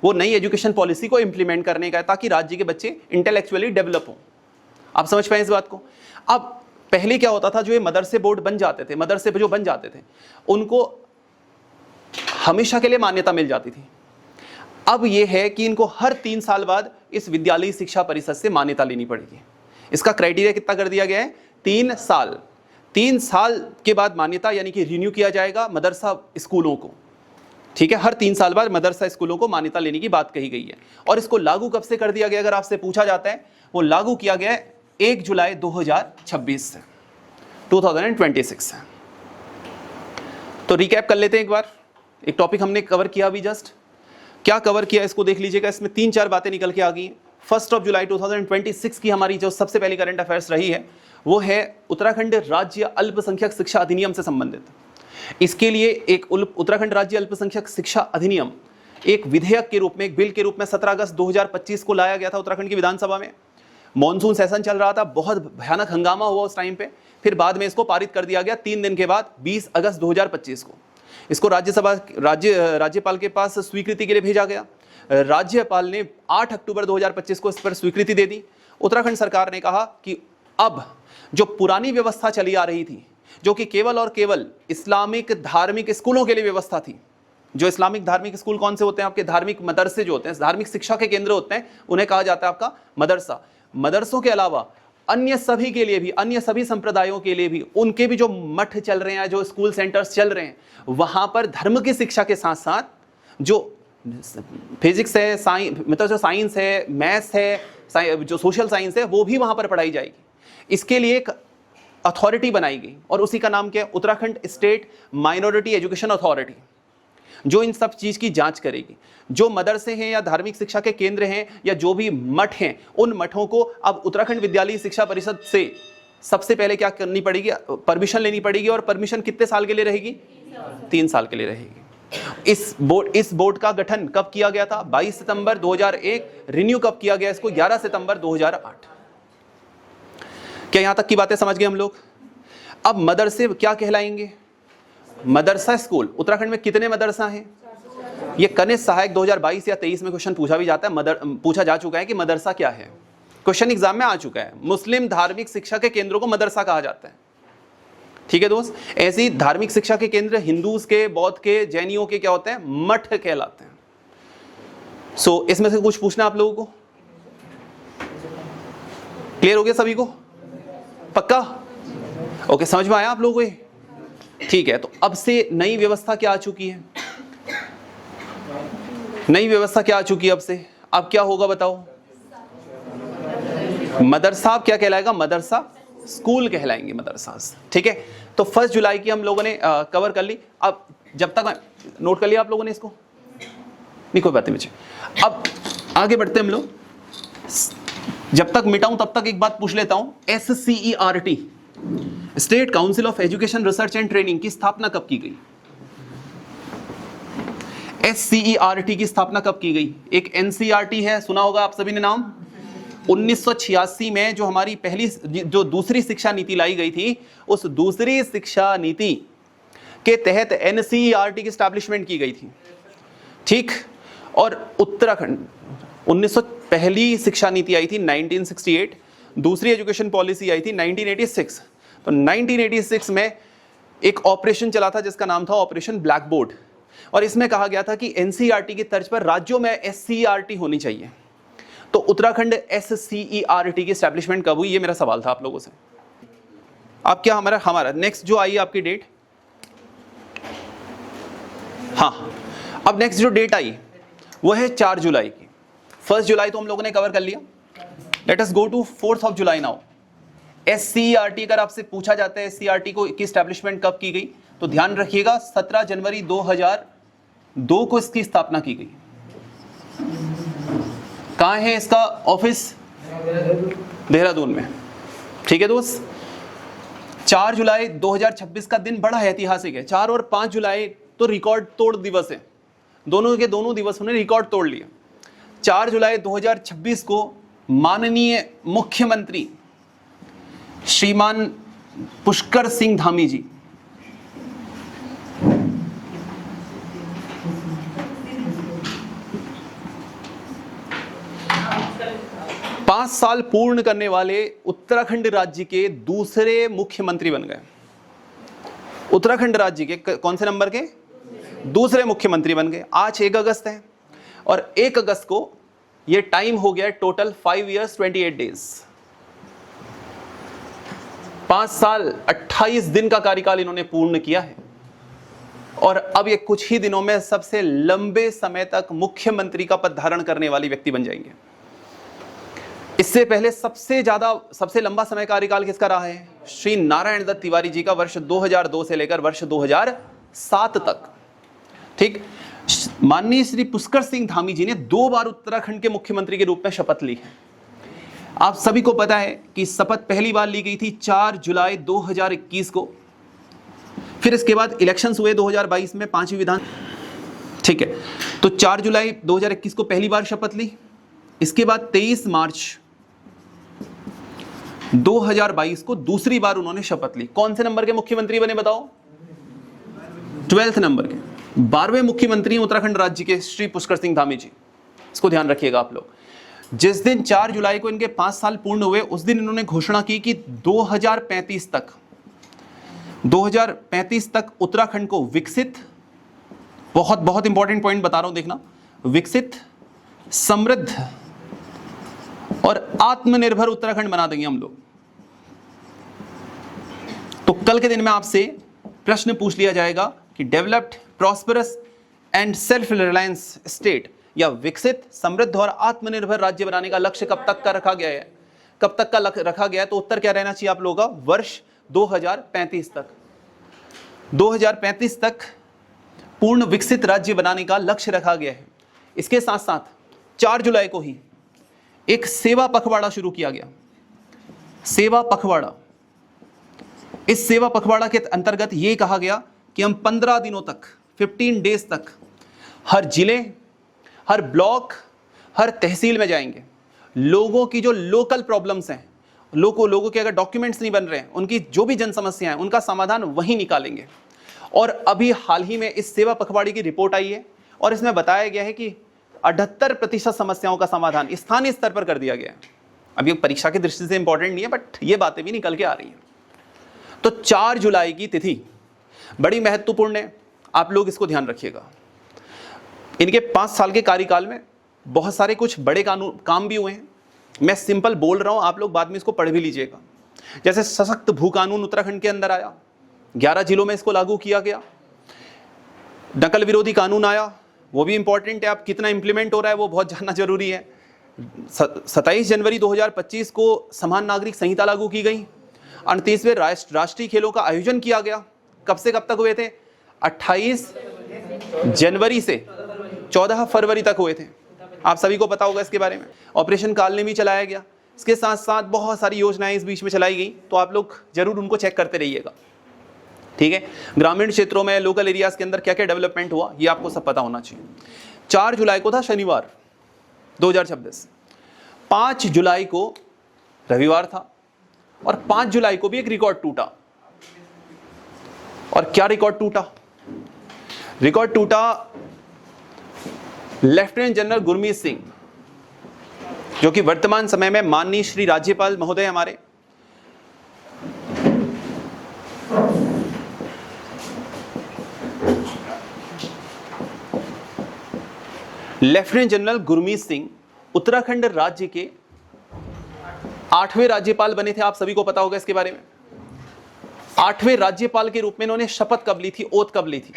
वो नई एजुकेशन पॉलिसी को इंप्लीमेंट करने का है, ताकि राज्य के बच्चे इंटेलेक्चुअली डेवलप हों। आप समझ पाए इस बात को। अब पहले क्या होता था, जो ये मदरसे बोर्ड बन जाते थे, मदरसे जो बन जाते थे, उनको हमेशा के लिए मान्यता मिल जाती थी। अब ये है कि इनको हर 3 साल बाद इस विद्यालय शिक्षा परिषद से मान्यता लेनी पड़ेगी। इसका क्राइटेरिया कितना कर दिया गया है, 3 साल। 3 साल के बाद मान्यता यानी कि रिन्यू किया जाएगा मदरसा स्कूलों को, ठीक है। हर 3 साल बाद मदरसा स्कूलों को मान्यता लेने की बात कही गई है। और इसको लागू कब से कर दिया गया, अगर आपसे पूछा जाता है, वो लागू किया गया है 1 जुलाई 2026 से, 2026 से। तो रिकैप कर लेते हैं एक बार, एक टॉपिक हमने कवर किया अभी जस्ट। क्या कवर किया इसको देख लीजिएगा, इसमें 3-4 बातें निकल के आ गई। 1 जुलाई 2026 की हमारी जो सबसे पहली करंट अफेयर्स रही है वो है उत्तराखंड राज्य अल्पसंख्यक शिक्षा अधिनियम से संबंधित। इसके लिए एक उत्तराखंड राज्य अल्पसंख्यक शिक्षा अधिनियम एक विधेयक के रूप में, एक बिल के रूप में 17 अगस्त 2025 को लाया गया था उत्तराखंड की विधानसभा में। मॉनसून सेशन चल रहा था, बहुत भयानक हंगामा हुआ उस टाइम पे, फिर बाद में इसको पारित कर दिया गया 3 दिन के बाद 20 अगस्त 2025 को। इसको राज्यपाल के पास स्वीकृति के लिए भेजा गया। राज्यपाल ने 8 अक्टूबर 2025 को इस पर स्वीकृति दे दी। उत्तराखंड सरकार ने कहा कि अब जो पुरानी व्यवस्था चली आ रही थी, जो कि केवल और केवल इस्लामिक धार्मिक स्कूलों के लिए व्यवस्था थी, जो इस्लामिक धार्मिक स्कूल कौन से होते हैं, आपके धार्मिक मदरसे जो होते हैं, धार्मिक शिक्षा के केंद्र होते हैं, उन्हें कहा जाता है आपका मदरसा। मदरसों के अलावा अन्य सभी के लिए भी, अन्य सभी संप्रदायों के लिए भी, उनके भी जो मठ चल रहे हैं, जो स्कूल सेंटर्स चल रहे हैं, वहां पर धर्म की शिक्षा के साथ साथ जो फिजिक्स है, मतलब जो साइंस है, मैथ्स है, जो सोशल साइंस है, वो भी वहां पर पढ़ाई जाएगी। इसके लिए एक अथॉरिटी बनाई गई और उसी का नाम क्या है, Uttarakhand state minority education authority, जो इन सब चीज की जांच करेगी। जो मदरसे हैं या धार्मिक शिक्षा के केंद्र हैं या जो भी मठ हैं, उन मठों को अब उत्तराखंड विद्यालय शिक्षा परिषद से सबसे पहले क्या करनी पड़ेगी, परमिशन लेनी पड़ेगी। और परमिशन कितने साल के लिए रहेगी, 3 साल के लिए रहेगी। इस बोर्ड का गठन कब किया गया था? 22 सितंबर 2001। रिन्यू कब किया गया इसको? 11 सितंबर 2008। क्या यहां तक की बातें समझ गए हम लोग? अब मदरसे क्या कहलाएंगे? मदरसा स्कूल। उत्तराखंड में कितने मदरसा हैं? ये कनिष्ठ सहायक 2022 या 23 में क्वेश्चन पूछा भी जाता है, पूछा जा चुका है कि मदरसा क्या है, क्वेश्चन एग्जाम में आ चुका है। मुस्लिम धार्मिक शिक्षा के केंद्रों को मदरसा कहा जाता है। ठीक है दोस्त, ऐसे ही धार्मिक शिक्षा के केंद्र हिंदूज के, बौद्ध के, जैनियों के क्या होते हैं? मठ कहलाते हैं। सो इसमें से कुछ पूछना आप लोगों को? क्लियर हो गया सभी को? पक्का? ओके, समझ में आया आप लोगों को ये? ठीक है, तो अब से नई व्यवस्था क्या आ चुकी है? नई व्यवस्था क्या आ चुकी है अब से? अब क्या होगा बताओ? मदरसा क्या कहलाएगा? मदरसा स्कूल कहलाएंगे मदरसा। ठीक है, तो 1 जुलाई की हम लोगों ने कवर कर ली। अब जब तक नोट कर लिया आप लोगों ने इसको? नहीं कोई बात नहीं मुझे। अब आगे बढ़ते हैं हम लोग। जब तक मिटाऊं तब तक एक बात पूछ लेता हूं। SCERT, state council of education research and training की स्थापना कब की गई? SCERT की स्थापना कब की गई? एक NCERT है, सुना होगा आप सभी ने नाम। 1986 में जो हमारी जो दूसरी शिक्षा नीति लाई गई थी, उस दूसरी शिक्षा नीति के तहत NCERT की स्टैब्लिशमेंट की गई थी। ठीक, और उत्तराखंड पहली शिक्षा नीति आई थी 1968, दूसरी एजुकेशन पॉलिसी आई थी 1986। तो 1986 में एक ऑपरेशन चला था जिसका नाम था ऑपरेशन ब्लैक बोर्ड, और इसमें कहा गया था कि NCERT की तर्ज पर राज्यों में SCERT होनी चाहिए। तो उत्तराखंड SCERT की एस्टैब्लिशमेंट कब हुई? ये मेरा सवाल था आप लोगों से। अब क्या हमारा नेक्स्ट जो आई आपकी डेट, हाँ, अब नेक्स्ट जो डेट आई वो है 4 जुलाई की। 1 जुलाई तो हम लोगों ने कवर कर लिया। Let us go to 4 July now. SCERT अगर आपसे पूछा जाता है SCERT को की एस्टैब्लिशमेंट कब की गई, तो ध्यान रखिएगा 17 जनवरी 2002 को इसकी स्थापना की गई। कहाँ है इसका ऑफिस? देहरादून में। ठीक है दोस्त, 4 जुलाई 2026 का दिन बड़ा ऐतिहासिक है। 4 और 5 जुलाई तो रिकॉर्ड तोड़ दिवस है, दोनों के दोनों दिवस उन्होंने रिकॉर्ड तोड़ लिया। 4 जुलाई 2026 को माननीय मुख्यमंत्री श्रीमान पुष्कर सिंह धामी जी पांच साल पूर्ण करने वाले उत्तराखंड राज्य के दूसरे मुख्यमंत्री बन गए। उत्तराखंड राज्य के कौन से नंबर के? दूसरे मुख्यमंत्री बन गए। आज 1 अगस्त है और 1 अगस्त को ये टाइम हो गया टोटल 5 years 28 days। 5 साल 28 दिन का कार्यकाल इन्होंने पूर्ण किया है और अब ये कुछ ही दिनों में सबसे लंबे समय तक मुख्यमंत्री का पद धारण करने वाली व्यक्ति बन जाएंगे। इससे पहले सबसे लंबा समय कार्यकाल किसका रहा है? श्री नारायण दत्त तिवारी जी का, वर्ष 2002 से लेकर वर्ष 2007 तक। ठीक, माननीय श्री पुष्कर सिंह धामी जी ने 2 बार उत्तराखंड के मुख्यमंत्री के रूप में शपथ ली है। आप सभी को पता है कि शपथ पहली बार ली गई थी 4 जुलाई 2021 को, फिर इसके बाद इलेक्शंस हुए 2022 में 5वीं विधान। ठीक है, तो 4 जुलाई 2021 को पहली बार शपथ ली। इसके बाद 23 मार्च 2022 को दूसरी बार उन्होंने शपथ ली। कौन से नंबर के मुख्यमंत्री बने बताओ? 12th नंबर के। 12वें मुख्यमंत्री उत्तराखंड राज्य के श्री पुष्कर सिंह धामी जी। इसको ध्यान रखिएगा आप लोग। जिस दिन 4 जुलाई को इनके 5 साल पूर्ण हुए, उस दिन इन्होंने घोषणा की कि 2035 तक उत्तराखंड को विकसित, बहुत बहुत इंपॉर्टेंट पॉइंट बता रहा हूं देखना, विकसित, समृद्ध और आत्मनिर्भर उत्तराखंड बना देंगे हम लोग। तो कल के दिन में आपसे प्रश्न पूछ लिया जाएगा कि developed, prosperous and self reliance state या विकसित, समृद्ध और आत्मनिर्भर राज्य बनाने का लक्ष्य कब तक का रखा गया है? कब तक का रखा गया है? तो उत्तर क्या रहना चाहिए आप लोगों का? वर्ष 2035 तक। 2035 तक पूर्ण विकसित राज्य बनाने का लक्ष्य रखा गया है। इसके साथ साथ 4 जुलाई को ही एक सेवा पखवाड़ा शुरू किया गया। सेवा पखवाड़ा, इस सेवा पखवाड़ा के अंतर्गत यह कहा गया कि हम 15 दिनों तक 15 डेज तक हर जिले, हर ब्लॉक, हर तहसील में जाएंगे। लोगों की जो लोकल प्रॉब्लम्स हैं, लोगों के अगर डॉक्यूमेंट्स नहीं बन रहे हैं, उनकी जो भी जन समस्याएं हैं, उनका समाधान वहीं निकालेंगे। और अभी हाल ही में इस सेवा पखवाड़े की रिपोर्ट आई है और इसमें बताया गया है कि 78% समस्याओं का समाधान स्थानीय स्तर पर कर दिया गया है। अभी परीक्षा की दृष्टि से इंपॉर्टेंट नहीं है, बट ये बातें भी निकल के आ रही हैं। तो 4 जुलाई की तिथि बड़ी महत्वपूर्ण है, आप लोग इसको ध्यान रखिएगा। इनके 5 साल के कार्यकाल में बहुत सारे कुछ बड़े काम भी हुए हैं। मैं सिंपल बोल रहा हूं, आप लोग बाद में इसको पढ़ भी लीजिएगा। जैसे सशक्त भू कानून उत्तराखंड के अंदर आया, 11 जिलों में इसको लागू किया गया। नकल विरोधी कानून आया, वो भी इंपॉर्टेंट है। आप कितना इंप्लीमेंट हो रहा है वो बहुत जानना जरूरी है। 27 जनवरी 2025 को समान नागरिक संहिता लागू की गई। 38वें राष्ट्रीय खेलों का आयोजन किया गया। कब से कब तक हुए थे? 28 जनवरी से 14 फरवरी तक हुए थे। आप सभी को पता होगा इसके बारे में। ऑपरेशन कालनेमी चलाया गया। इसके साथ साथ बहुत सारी योजनाएं इस बीच में चलाई गई, तो आप लोग जरूर उनको चेक करते रहिएगा, ठीक है। ग्रामीण क्षेत्रों में, लोकल एरियाज के अंदर क्या क्या डेवलपमेंट हुआ, ये आपको सब पता होना चाहिए। 4 जुलाई को था शनिवार 2026, 5 जुलाई को रविवार था और 5 जुलाई को भी एक रिकॉर्ड टूटा। और क्या रिकॉर्ड टूटा? रिकॉर्ड टूटा लेफ्टिनेंट जनरल गुरमीत सिंह, जो कि वर्तमान समय में माननीय श्री राज्यपाल महोदय हमारे, लेफ्टिनेंट जनरल गुरमीत सिंह उत्तराखंड राज्य के 8वें राज्यपाल बने थे। आप सभी को पता होगा इसके बारे में। 8वें राज्यपाल के रूप में इन्होंने शपथ कब ली थी, ओथ कब ली थी?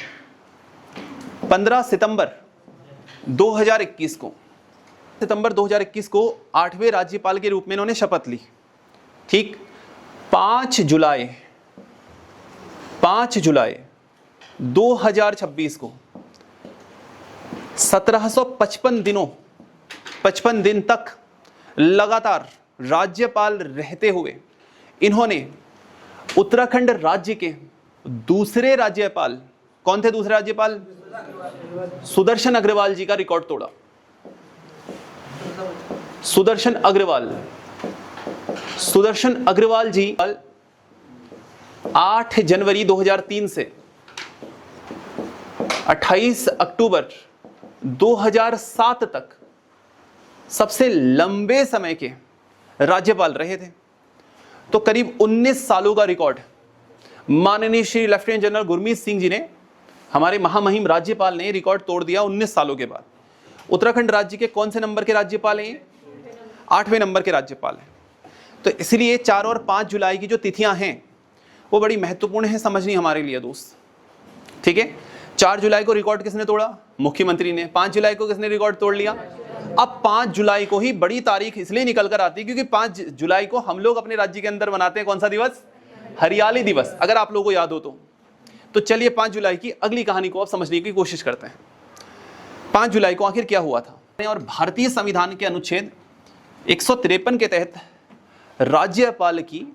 15 सितंबर 2021 को, सितंबर 2021 को 8वें राज्यपाल के रूप में इन्होंने शपथ ली, ठीक। 5 जुलाई 2026 को 55 दिन तक लगातार राज्यपाल रहते हुए इन्होंने उत्तराखंड राज्य के दूसरे राज्यपाल, कौन थे दूसरे राज्यपाल? सुदर्शन अग्रवाल जी का रिकॉर्ड तोड़ा। सुदर्शन अग्रवाल जी 8 जनवरी 2003 से 28 अक्टूबर 2007 तक सबसे लंबे समय के राज्यपाल रहे थे। तो करीब 19 सालों का रिकॉर्ड माननीय श्री लेफ्टिनेंट जनरल गुरमीत सिंह जी ने, हमारे महामहिम राज्यपाल ने रिकॉर्ड तोड़ दिया 19 सालों के बाद। उत्तराखंड राज्य के कौन से नंबर के राज्यपाल हैं? 8वें नंबर के राज्यपाल हैं। तो इसलिए 4 और 5 जुलाई की जो तिथियां हैं वो बड़ी महत्वपूर्ण है समझनी हमारे लिए दोस्त, ठीक है। 4 जुलाई को रिकॉर्ड किसने तोड़ा? मुख्यमंत्री ने। 5 जुलाई को किसने रिकॉर्ड तोड़ लिया? अब 5 जुलाई को ही बड़ी तारीख इसलिए निकल कर आती है क्योंकि 5 जुलाई को हम लोग अपने राज्य के अंदर मनाते हैं कौन सा दिवस? हरियाली दिवस, अगर आप लोगों को याद हो तो चलिए 5 जुलाई की अगली कहानी को अब समझने की कोशिश करते हैं। 5 जुलाई को आखिर क्या हुआ था? और भारतीय संविधान के अनुच्छेद 153 के तहत राज्यपाल की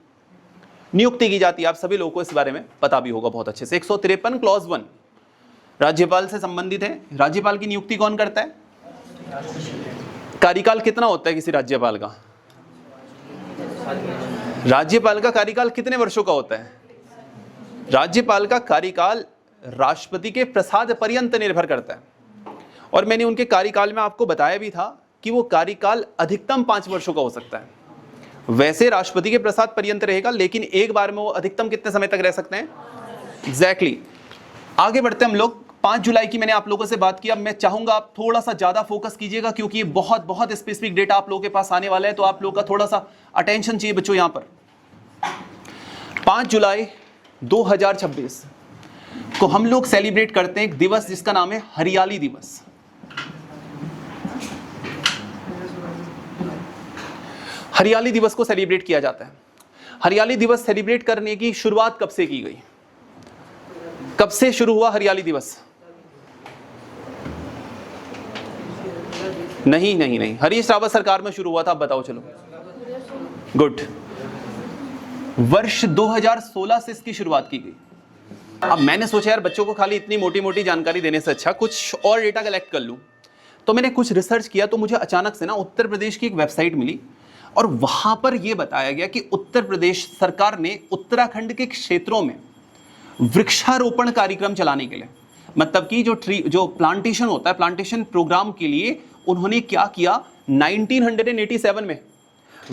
नियुक्ति की जाती है। आप सभी लोगों को इस बारे में पता भी होगा बहुत अच्छे से। 153 क्लॉज 1 राज्यपाल से संबंधित है। राज्यपाल की नियुक्ति कौन करता है? कार्यकाल कितना होता है किसी राज्यपाल का? राज्यपाल का कार्यकाल कितने वर्षों का होता है? राज्यपाल का कार्यकाल राष्ट्रपति के प्रसाद पर्यंत निर्भर करता है। और मैंने उनके कार्यकाल में आपको बताया भी था कि वो कार्यकाल अधिकतम 5 वर्षों का हो सकता है। वैसे राष्ट्रपति के प्रसाद पर्यंत रहेगा, लेकिन एक बार में वो अधिकतम कितने समय तक रह सकते हैं? एग्जैक्टली। आगे बढ़ते हम लोग। 5 जुलाई की मैंने आप लोगों से बात की। अब मैं चाहूंगा आप थोड़ा सा ज्यादा फोकस कीजिएगा क्योंकि ये बहुत स्पेसिफिक डेटा आप लोगों के पास आने वाला है, तो आप लोग का थोड़ा सा अटेंशन चाहिए बच्चों यहां पर। 5 जुलाई 2026 को हम लोग सेलिब्रेट करते हैं एक दिवस जिसका नाम है हरियाली दिवस। हरियाली दिवस को सेलिब्रेट किया जाता है। हरियाली दिवस सेलिब्रेट करने की शुरुआत कब से की गई? कब से शुरू हुआ हरियाली दिवस? नहीं, हरीश रावत सरकार में शुरू हुआ था। आप बताओ। चलो, गुड। वर्ष 2016 से इसकी शुरुआत की गई। अब मैंने सोचा यार बच्चों को खाली इतनी मोटी मोटी जानकारी देने से अच्छा कुछ और डेटा कलेक्ट कर लूँ। तो मैंने कुछ रिसर्च किया तो मुझे अचानक से ना उत्तर प्रदेश की एक वेबसाइट मिली और वहाँ पर यह बताया गया कि उत्तर प्रदेश सरकार ने उत्तराखंड के क्षेत्रों में वृक्षारोपण कार्यक्रम चलाने के लिए, मतलब कि जो प्लांटेशन होता है, प्लांटेशन प्रोग्राम के लिए उन्होंने क्या किया, 1987 में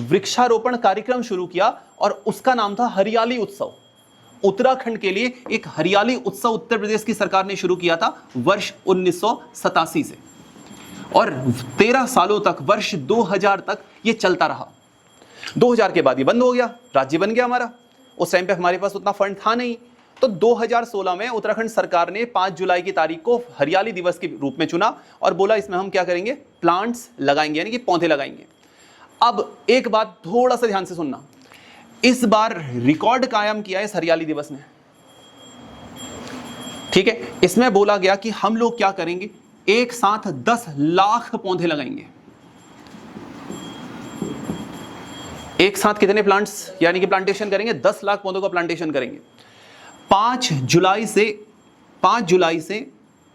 वृक्षारोपण कार्यक्रम शुरू किया और उसका नाम था हरियाली उत्सव। उत्तराखंड के लिए एक हरियाली उत्सव उत्तर प्रदेश की सरकार ने शुरू किया था वर्ष 1987 से और 13 सालों तक, वर्ष 2000 तक ये चलता रहा। 2000 के बाद ये बंद हो गया, राज्य बन गया हमारा। उस टाइम पे हमारे पास उतना फंड था नहीं, तो 2016 में उत्तराखंड सरकार ने 5 जुलाई की तारीख को हरियाली दिवस के रूप में चुना और बोला इसमें हम क्या करेंगे, प्लांट्स लगाएंगे, यानी कि पौधे लगाएंगे। अब एक बात थोड़ा सा ध्यान से सुनना, इस बार रिकॉर्ड कायम किया है इस हरियाली दिवस ने, ठीक है। इसमें बोला गया कि हम लोग क्या करेंगे, एक साथ 10 लाख पौधे लगाएंगे। एक साथ कितने प्लांट्स यानी कि प्लांटेशन करेंगे, 10 लाख पौधों का प्लांटेशन करेंगे। 5 जुलाई से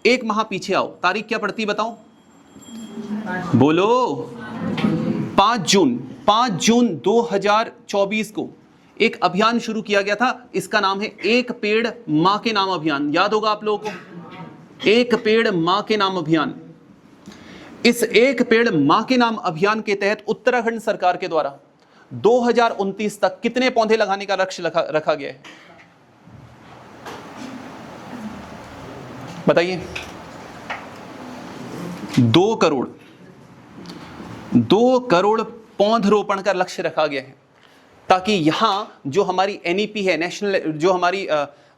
एक माह पीछे आओ, तारीख क्या पड़ती बताओ, बोलो। 5 जून 2024 को एक अभियान शुरू किया गया था, इसका नाम है एक पेड़ मां के नाम अभियान। याद होगा आप लोगों को, एक पेड़ मां के नाम अभियान। इस एक पेड़ मां के नाम अभियान के तहत उत्तराखंड सरकार के द्वारा 2029 तक कितने पौधे लगाने का लक्ष्य रखा गया है, बताइए। 2 करोड़ पौधरोपण का लक्ष्य रखा गया है, ताकि यहां जो हमारी एनईपी है, नेशनल, जो हमारी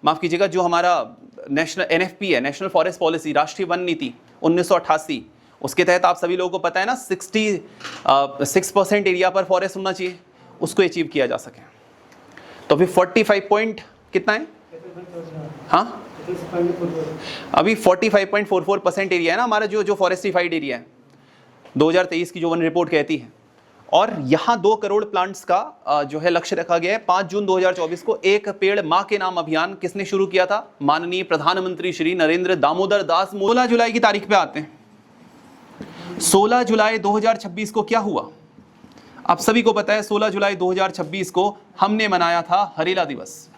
माफ कीजिएगा, जो हमारा नेशनल एनएफपी है, नेशनल फॉरेस्ट पॉलिसी, राष्ट्रीय वन नीति 1988, उसके तहत आप सभी लोगों को पता है ना 66% एरिया पर फॉरेस्ट होना चाहिए, उसको अचीव किया जा सके। तो अभी 45 पॉइंट कितना है, हाँ अभी 45.44% एरिया है ना हमारा जो फॉरेस्टिफाइड एरिया है, 2023 की जो वन रिपोर्ट कहती है। और यहाँ 2 करोड़ प्लांट्स का जो है लक्ष्य रखा गया है। 5 जून 2024 को एक पेड़ मां के नाम अभियान किसने शुरू किया था, माननीय प्रधानमंत्री श्री नरेंद्र दामोदर दास। 16 जुलाई की तारीख पे आते हैं। 16 जुलाई 2026 को क्या हुआ, आप सभी को पता है। 16 जुलाई 2026 को हमने मनाया था हरेला दिवस।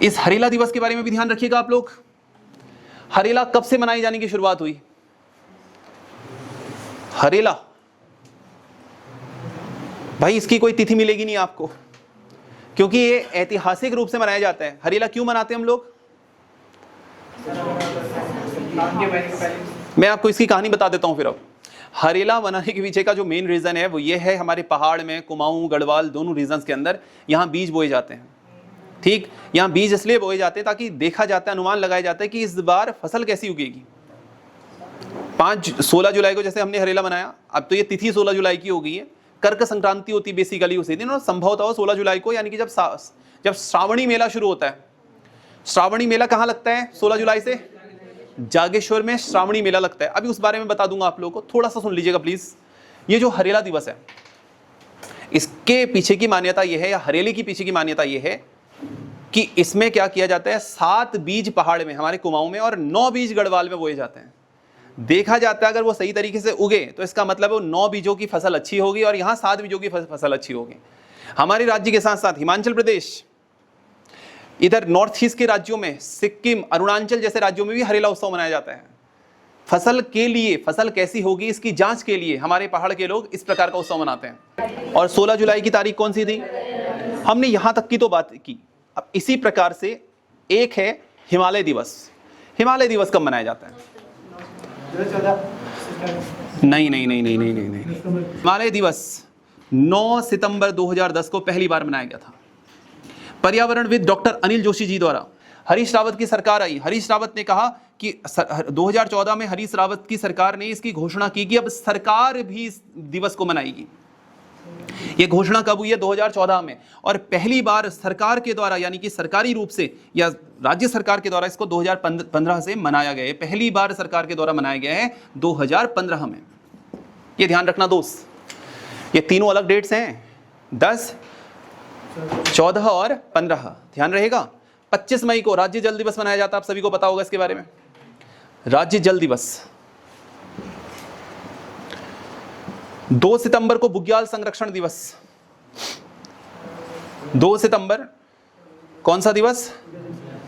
इस हरेला दिवस के बारे में भी ध्यान रखिएगा आप लोग। हरेला कब से मनाई जाने की शुरुआत हुई, हरेला भाई इसकी कोई तिथि मिलेगी नहीं आपको, क्योंकि ये ऐतिहासिक रूप से मनाया जाता है। हरेला क्यों मनाते हैं हम लोग, मैं आपको इसकी कहानी बता देता हूं। फिर अब हरेला मनाने के पीछे का जो मेन रीजन है वो ये है, हमारे पहाड़ में कुमाऊं गढ़वाल दोनों रीजन्स के अंदर यहाँ बीज बोए जाते हैं। ठीक, यहाँ बीज इसलिए बोए जाते हैं ताकि देखा जाता है, अनुमान लगाया जाता है कि इस बार फसल कैसी उगेगी। 16 जुलाई को जैसे हमने हरेला मनाया, अब तो ये तिथि 16 जुलाई की हो गई है, कर्क संक्रांति होती है बेसिकली उसी दिन, और संभवतः 16 जुलाई को, यानी कि जब श्रावणी मेला शुरू होता है। श्रावणी मेला कहाँ लगता है 16 जुलाई से, जागेश्वर में श्रावणी मेला लगता है। अभी उस बारे में बता दूंगा आप लोगों को, थोड़ा सा सुन लीजिएगा प्लीज। ये जो हरेला दिवस है, इसके पीछे की मान्यता यह है, या हरेले की पीछे की मान्यता यह है कि इसमें क्या किया जाता है, 7 बीज पहाड़ में हमारे कुमाऊं में और 9 बीज गढ़वाल में बोए जाते हैं। देखा जाता है अगर वो सही तरीके से उगे तो इसका मतलब है वो 9 बीजों की फसल अच्छी होगी और यहाँ 7 बीजों की फसल अच्छी होगी। हमारे राज्य के साथ साथ हिमाचल प्रदेश, इधर नॉर्थ ईस्ट के राज्यों में सिक्किम, अरुणाचल जैसे राज्यों में भी हरेला उत्सव मनाया जाता है। फसल के लिए, फसल कैसी होगी इसकी जांच के लिए हमारे पहाड़ के लोग इस प्रकार का उत्सव मनाते हैं। और 16 जुलाई की तारीख कौन सी थी, हमने यहां तक की तो बात की। अब इसी प्रकार से एक है हिमालय दिवस। हिमालय दिवस कब मनाया जाता है, नहीं। हिमालय दिवस 9 सितंबर 2010 को पहली बार मनाया गया था। पर्यावरणविद डॉक्टर अनिल जोशी जी द्वारा। हरीश रावत की सरकार आई, हरीश रावत ने कहा कि 2014 में हरीश रावत की सरकार ने इसकी घोषणा की कि अब सरकार भी इस दिवस को मनाएगी। यह घोषणा कब हुई है, 2014 में। और पहली बार सरकार के द्वारा, यानी कि सरकारी रूप से या राज्य सरकार के द्वारा इसको 2015 से मनाया गया है। पहली बार सरकार के द्वारा मनाया गया है 2015 में। ये ध्यान रखना दोस्त, ये तीनों अलग डेट्स हैं, 10, 14 और 15 ध्यान रहेगा। 25 मई को राज्य जल दिवस मनाया जाता है, आप सभी को पता होगा इसके बारे में। राज्य जल दिवस। 2 सितंबर को बुग्याल संरक्षण दिवस। 2 सितंबर कौन सा दिवस?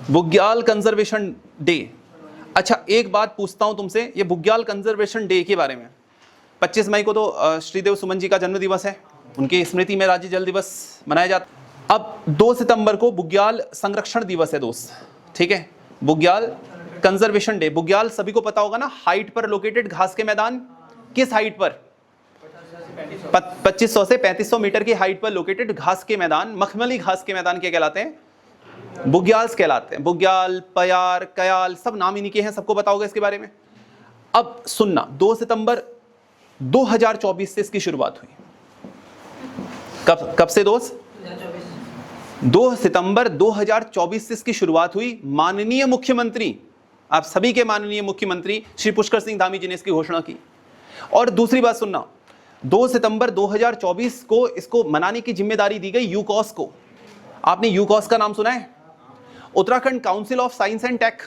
बुग्याल कंजर्वेशन डे। अच्छा, एक बात पूछता हूं तुमसे, ये बुग्याल कंजर्वेशन डे के बारे में। 25 मई को तो श्रीदेव सुमन जी का जन्म दिवस है, उनकी स्मृति में राज्य जल दिवस मनाया जाता है। अब 2 सितंबर को बुग्याल संरक्षण दिवस है दोस्त, ठीक है, बुग्याल कंजर्वेशन डे। बुग्याल सभी को पता होगा ना, हाइट पर लोकेटेड घास के मैदान। किस हाइट पर? 2500 से 3500 मीटर की हाइट पर लोकेटेड घास के मैदान, मखमली घास के मैदान क्या कहलाते हैं? बुग्याल्स कहलाते हैं। बुग्याल, पयार, कयाल सब नाम इन्हीं के हैं, सबको पता होगा इसके बारे में। अब सुनना, 2 सितंबर 2024 से इसकी शुरुआत हुई। कब से दोस्त? 2 सितंबर 2024 से इसकी शुरुआत हुई। माननीय मुख्यमंत्री, आप सभी के माननीय मुख्यमंत्री श्री पुष्कर सिंह धामी जी ने इसकी घोषणा की। और दूसरी बात सुनना, 2 सितंबर 2024 को इसको मनाने की जिम्मेदारी दी गई यूकॉस को। आपने यूकॉस का नाम सुना है? Uttarakhand council of science and tech.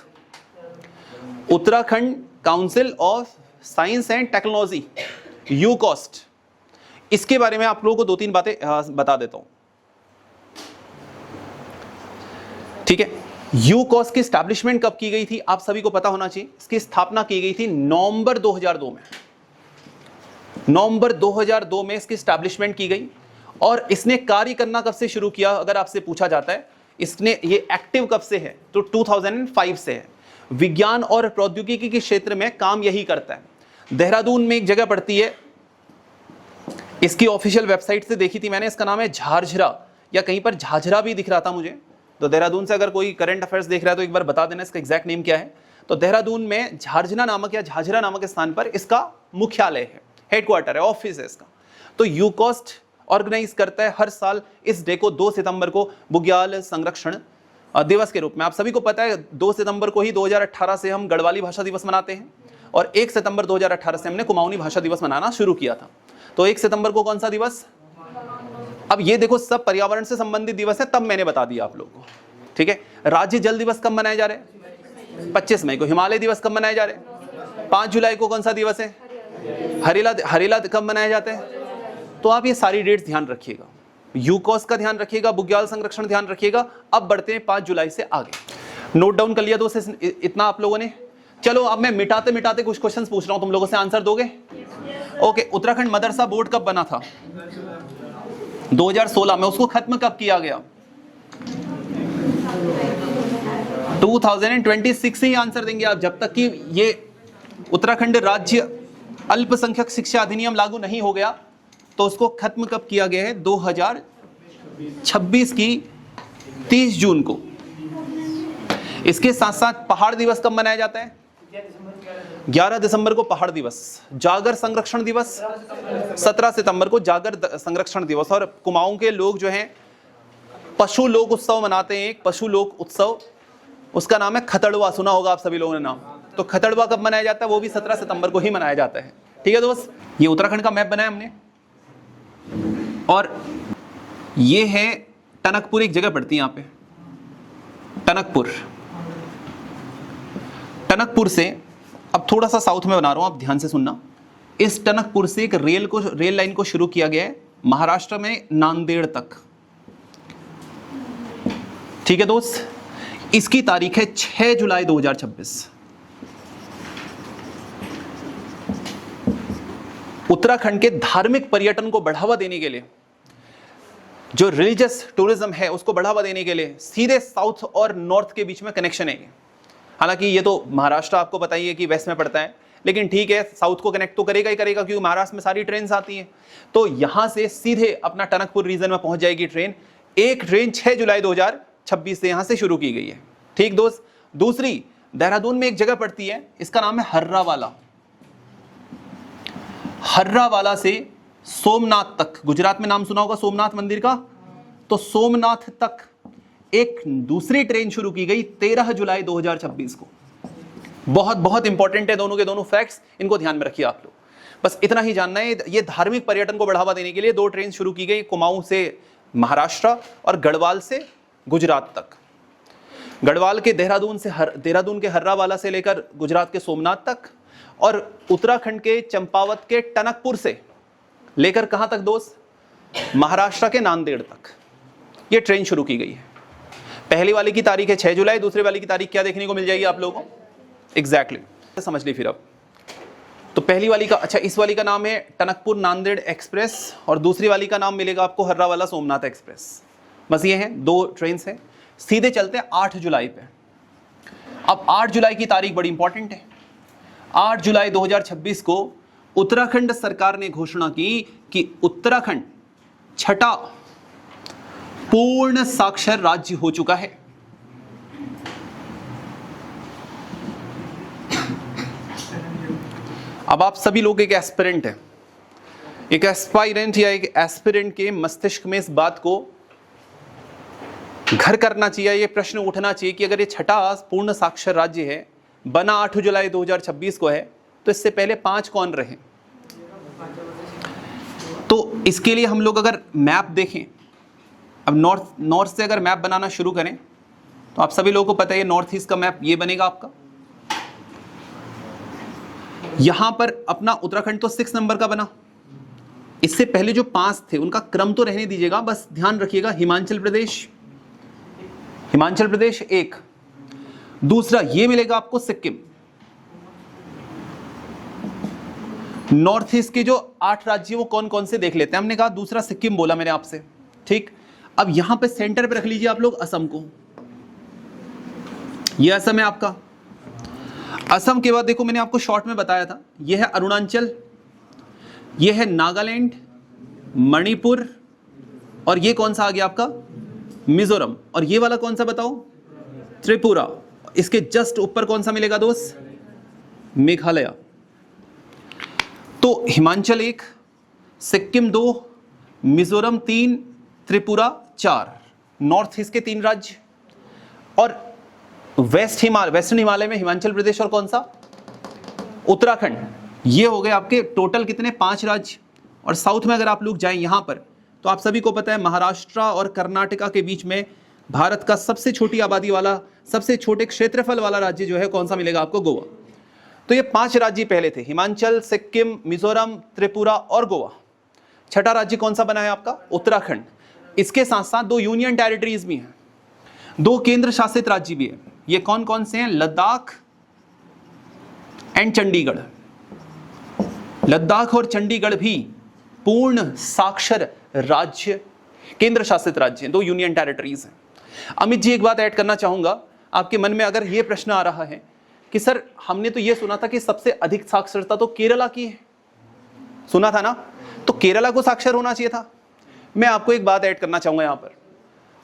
Uttarakhand council of science and technology, UCOST. इसके बारे में आप लोगों को 2-3 बातें बता देता हूं, ठीक है। यूकॉस की स्टैब्लिशमेंट कब की गई थी? आप सभी को पता होना चाहिए। इसकी स्थापना की गई थी नवंबर 2002 में। नवंबर 2002 में इसकी स्टैब्लिशमेंट की गई। और इसने कार्य करना कब से शुरू किया अगर आपसे पूछा जाता है, इसने ये एक्टिव कब से है? तो 2005 से है। विज्ञान और प्रौद्योगिकी के क्षेत्र में काम यही करता है। देहरादून में एक जगह पड़ती है, इसकी ऑफिशियल वेबसाइट से देखी थी मैंने, इसका नाम है झारझरा, या कहीं पर झाझरा भी दिख रहा था मुझे। तो देहरादून से अगर कोई करंट अफेयर्स देख रहा है तो एक बार बता देना इसका एग्जैक्ट नेम क्या है। तो देहरादून में झारझरा नामक या झाझरा नामक स्थान पर इसका मुख्यालय है, हेडक्वार्टर है, ऑफिस है इसका। तो यूकॉस्ट ऑर्गेनाइज करता है हर साल इस डे को 2 सितंबर को बुग्याल संरक्षण दिवस के रूप में। आप सभी को पता है 2 सितंबर को ही 2018 से हम गढ़वाली भाषा दिवस मनाते हैं, और 1 सितंबर 2018 से हमने कुमाऊनी भाषा दिवस मनाना शुरू किया था। तो 1 सितंबर को कौन सा दिवस? अब ये देखो, सब पर्यावरण से संबंधित दिवस है, तब मैंने बता दिया आप लोगों को, ठीक है। राज्य जल दिवस कब मनाए जा रहे हैं? 25 मई को। हिमालय दिवस कब मनाए जा रहे हैं? 5 जुलाई को। कौन सा दिवस है? हरेला कब मनाए जाते हैं? तो आप ये सारी डेट्स ध्यान रखिएगा, यूकॉस का ध्यान रखिएगा, बुग्याल संरक्षण ध्यान रखिएगा। अब बढ़ते हैं 5 जुलाई से आगे। नोट डाउन कर लिया दोस्त इतना आप लोगों ने? चलो अब मैं मिटाते मिटाते कुछ क्वेश्चंस पूछ रहा हूं, तुम लोगों से आंसर दोगे? ओके, उत्तराखंड मदरसा बोर्ड कब बना था? 2016 में। उसको खत्म कब किया गया? 2026 ही आंसर देंगे आप, जब तक कि ये उत्तराखंड राज्य अल्पसंख्यक शिक्षा अधिनियम लागू नहीं हो गया। तो उसको खत्म कब किया गया है? 2026 की 30 जून को। इसके साथ साथ पहाड़ दिवस कब मनाया जाता है? 11 दिसंबर को पहाड़ दिवस। जागर संरक्षण दिवस 17 सितंबर को जागर संरक्षण दिवस। और कुमाऊं के लोग जो हैं पशु लोक उत्सव मनाते हैं, एक पशु लोक उत्सव, उसका नाम है खतड़वा। सुना होगा आप सभी लोगों ने नाम। तो खतड़वा कब मनाया जाता है? वो भी 17 सितंबर को ही मनाया जाता है, ठीक है दोस्त। ये उत्तराखंड का मैप बनाया हमने, और ये है टनकपुर, एक जगह पड़ती है यहाँ पे टनकपुर। टनकपुर से अब थोड़ा सा साउथ में बना रहा हूं, आप ध्यान से सुनना। इस टनकपुर से एक रेल लाइन को शुरू किया गया है महाराष्ट्र में नांदेड़ तक, ठीक है दोस्त। इसकी तारीख है 6 जुलाई 2026। उत्तराखंड के धार्मिक पर्यटन को बढ़ावा देने के लिए, जो रिलीजियस टूरिज्म है उसको बढ़ावा देने के लिए, सीधे साउथ और नॉर्थ के बीच में कनेक्शन है। हालांकि ये तो महाराष्ट्र आपको पता ही है कि वेस्ट में पड़ता है, लेकिन ठीक है, साउथ को कनेक्ट तो करेगा ही करेगा, क्योंकि महाराष्ट्र में सारी ट्रेन आती हैं। तो यहां से सीधे अपना टनकपुर रीजन में पहुंच जाएगी ट्रेन। एक ट्रेन 6 जुलाई 2026 से यहां से शुरू की गई है, ठीक दोस्त। दूसरी, देहरादून में एक जगह पड़ती है, इसका नाम है हर्रावाला। हर्रावाला से सोमनाथ तक, गुजरात में नाम सुना होगा सोमनाथ मंदिर का, तो सोमनाथ तक एक दूसरी ट्रेन शुरू की गई 13 जुलाई 2026 को। बहुत बहुत इंपॉर्टेंट है दोनों के दोनों फैक्ट्स, इनको ध्यान में रखिए आप लोग। बस इतना ही जानना है। ये धार्मिक पर्यटन को बढ़ावा देने के लिए 2 ट्रेन शुरू की गई, कुमाऊं से महाराष्ट्र और गढ़वाल से गुजरात तक, गढ़वाल के देहरादून के हर्रावाला से लेकर गुजरात के सोमनाथ तक, और उत्तराखंड के चंपावत के टनकपुर से लेकर कहां तक दोस्त, महाराष्ट्र के नांदेड़ तक ये ट्रेन शुरू की गई है। पहली वाली की तारीख है 6 जुलाई, दूसरे वाली की तारीख क्या देखने को मिल जाएगी आप लोगों को, एग्जैक्टली समझ ली फिर अब। तो पहली वाली का, अच्छा इस वाली का नाम है टनकपुर नांदेड़ एक्सप्रेस और दूसरी वाली का नाम मिलेगा आपको हर्रावाला सोमनाथ एक्सप्रेस। बस ये हैं 2 ट्रेन हैं। सीधे चलते हैं 8 जुलाई पे। अब 8 जुलाई की तारीख बड़ी इंपॉर्टेंट है। 8 जुलाई 2026 को उत्तराखंड सरकार ने घोषणा की कि उत्तराखंड छठा पूर्ण साक्षर राज्य हो चुका है। अब आप सभी लोग एक एस्पिरेंट हैं, एक एस्पायरेंट या एक एस्पिरेंट के मस्तिष्क में इस बात को घर करना चाहिए, ये प्रश्न उठना चाहिए कि अगर ये छठा पूर्ण साक्षर राज्य है, बना 8 जुलाई 2026 को है, तो इससे पहले 5 कौन रहे। तो इसके लिए हम लोग अगर मैप देखें, अब नॉर्थ से अगर मैप बनाना शुरू करें तो आप सभी लोगों को पता है नॉर्थ ईस्ट का मैप ये बनेगा आपका। यहां पर अपना उत्तराखंड तो 6 नंबर का बना। इससे पहले जो 5 थे उनका क्रम तो रहने दीजिएगा, बस ध्यान रखिएगा। हिमाचल प्रदेश 1, दूसरा ये मिलेगा आपको सिक्किम। नॉर्थ ईस्ट के जो 8 राज्य वो कौन कौन से देख लेते हैं। हमने कहा दूसरा सिक्किम बोला मैंने आपसे, ठीक। अब यहां पे सेंटर पे रख लीजिए आप लोग असम को। ये असम है आपका। असम के बाद देखो मैंने आपको शॉर्ट में बताया था, ये है अरुणाचल, ये है नागालैंड, मणिपुर, और ये कौन सा आ गया आपका मिजोरम, और ये वाला कौन सा बताओ त्रिपुरा। इसके जस्ट ऊपर कौन सा मिलेगा दोस्त, मेघालय। तो हिमाचल 1, सिक्किम 2, मिजोरम 3, त्रिपुरा 4, नॉर्थ ईस्ट के 3 राज्य, और वेस्टर्न हिमालय में हिमाचल प्रदेश और कौन सा उत्तराखंड। ये हो गए आपके टोटल कितने 5 राज्य। और साउथ में अगर आप लोग जाएं यहां पर, तो आप सभी को पता है महाराष्ट्र और कर्नाटका के बीच में भारत का सबसे छोटी आबादी वाला, सबसे छोटे क्षेत्रफल वाला राज्य जो है कौन सा मिलेगा आपको, गोवा। तो ये 5 राज्य पहले थे, हिमाचल, सिक्किम, मिजोरम, त्रिपुरा और गोवा। छठा राज्य कौन सा बना है आपका, उत्तराखंड। इसके साथ साथ 2 यूनियन टेरिटरीज भी हैं, 2 केंद्र शासित राज्य भी है। ये कौन कौन से हैं, लद्दाख एंड चंडीगढ़। लद्दाख और चंडीगढ़ भी पूर्ण साक्षर राज्य, केंद्र शासित राज्य हैं, 2 यूनियन टेरिटरीज हैं। अमित जी एक बात ऐड करना चाहूंगा, आपके मन में अगर यह प्रश्न आ रहा है कि सर हमने तो यह सुना था कि सबसे अधिक साक्षरता तो केरला की है, सुना था ना, तो केरला को साक्षर होना चाहिए था। मैं आपको एक बात ऐड करना चाहूंगा यहां पर,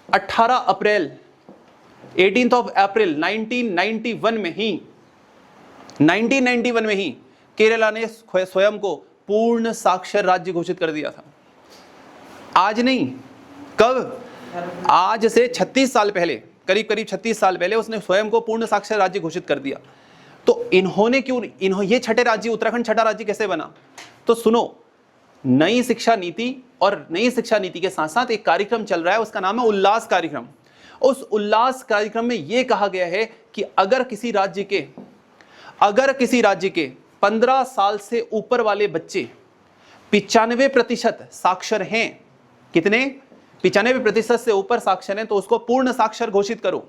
18 अप्रैल 1991 में ही केरला ने स्वयं को पूर्ण साक्षर राज्य घोषित कर दिया था। आज नहीं, कब, आज से 36 साल पहले, करीब 36 साल पहले उसने स्वयं को पूर्ण साक्षर राज्य घोषित कर दिया। तो इन्होंने क्यों, ये छठे राज्य, उत्तराखंड छठा राज्य कैसे बना। तो सुनो, नई शिक्षा नीति, और नई शिक्षा नीति के साथ साथ एक कार्यक्रम चल रहा है, उसका नाम है उल्लास कार्यक्रम। उस उल्लास कार्यक्रम में यह कहा गया है कि अगर किसी राज्य के 15 साल से ऊपर वाले बच्चे 95% साक्षर हैं, कितने, 95% से ऊपर साक्षर हैं, तो उसको पूर्ण साक्षर घोषित करो।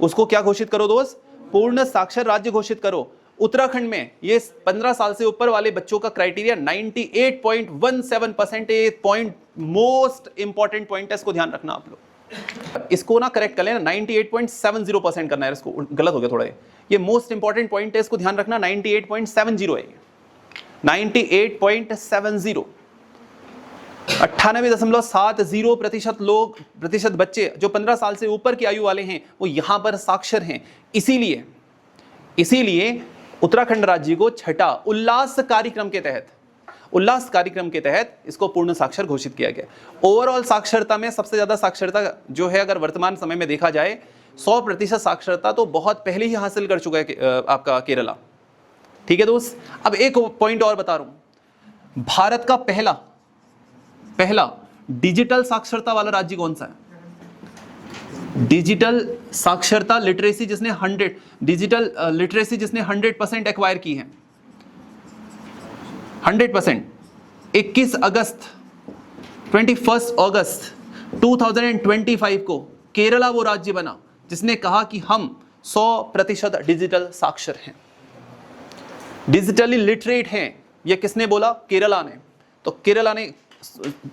उसको क्या घोषित करो दोस्त, पूर्ण साक्षर राज्य घोषित करो। उत्तराखंड में ये 15 साल से ऊपर वाले बच्चों का criteria 98.17% point, most important point है, इसको ध्यान रखना आप लोग। इसको ना करेक्ट कर लेना, 98.70% करना है, इसको गलत हो गया थोड़ा, ये मोस्ट इंपॉर्टेंट पॉइंट है, इसको ध्यान रखना, 98.70 है, 98.70। 98.70% प्रतिशत बच्चे जो 15 साल से ऊपर की आयु वाले हैं वो यहां पर साक्षर हैं। इसीलिए उत्तराखंड राज्य को छठा उल्लास कार्यक्रम के तहत इसको पूर्ण साक्षर घोषित किया गया। ओवरऑल साक्षरता में सबसे ज्यादा साक्षरता जो है, अगर वर्तमान समय में देखा जाए, 100% साक्षरता तो बहुत पहले ही हासिल कर चुका है आपका केरला। ठीक है दोस्त, अब एक पॉइंट और बता रहा हूं, भारत का पहला डिजिटल साक्षरता वाला राज्य कौन सा है? डिजिटल साक्षरता लिटरेसी जिसने 100% एक्वायर की है, 100%। 21 अगस्त 2025 को केरला वो राज्य बना जिसने कहा कि हम 100% डिजिटल साक्षर हैं, डिजिटली लिटरेट हैं। ये किसने बोला? केरला ने। तो केरला ने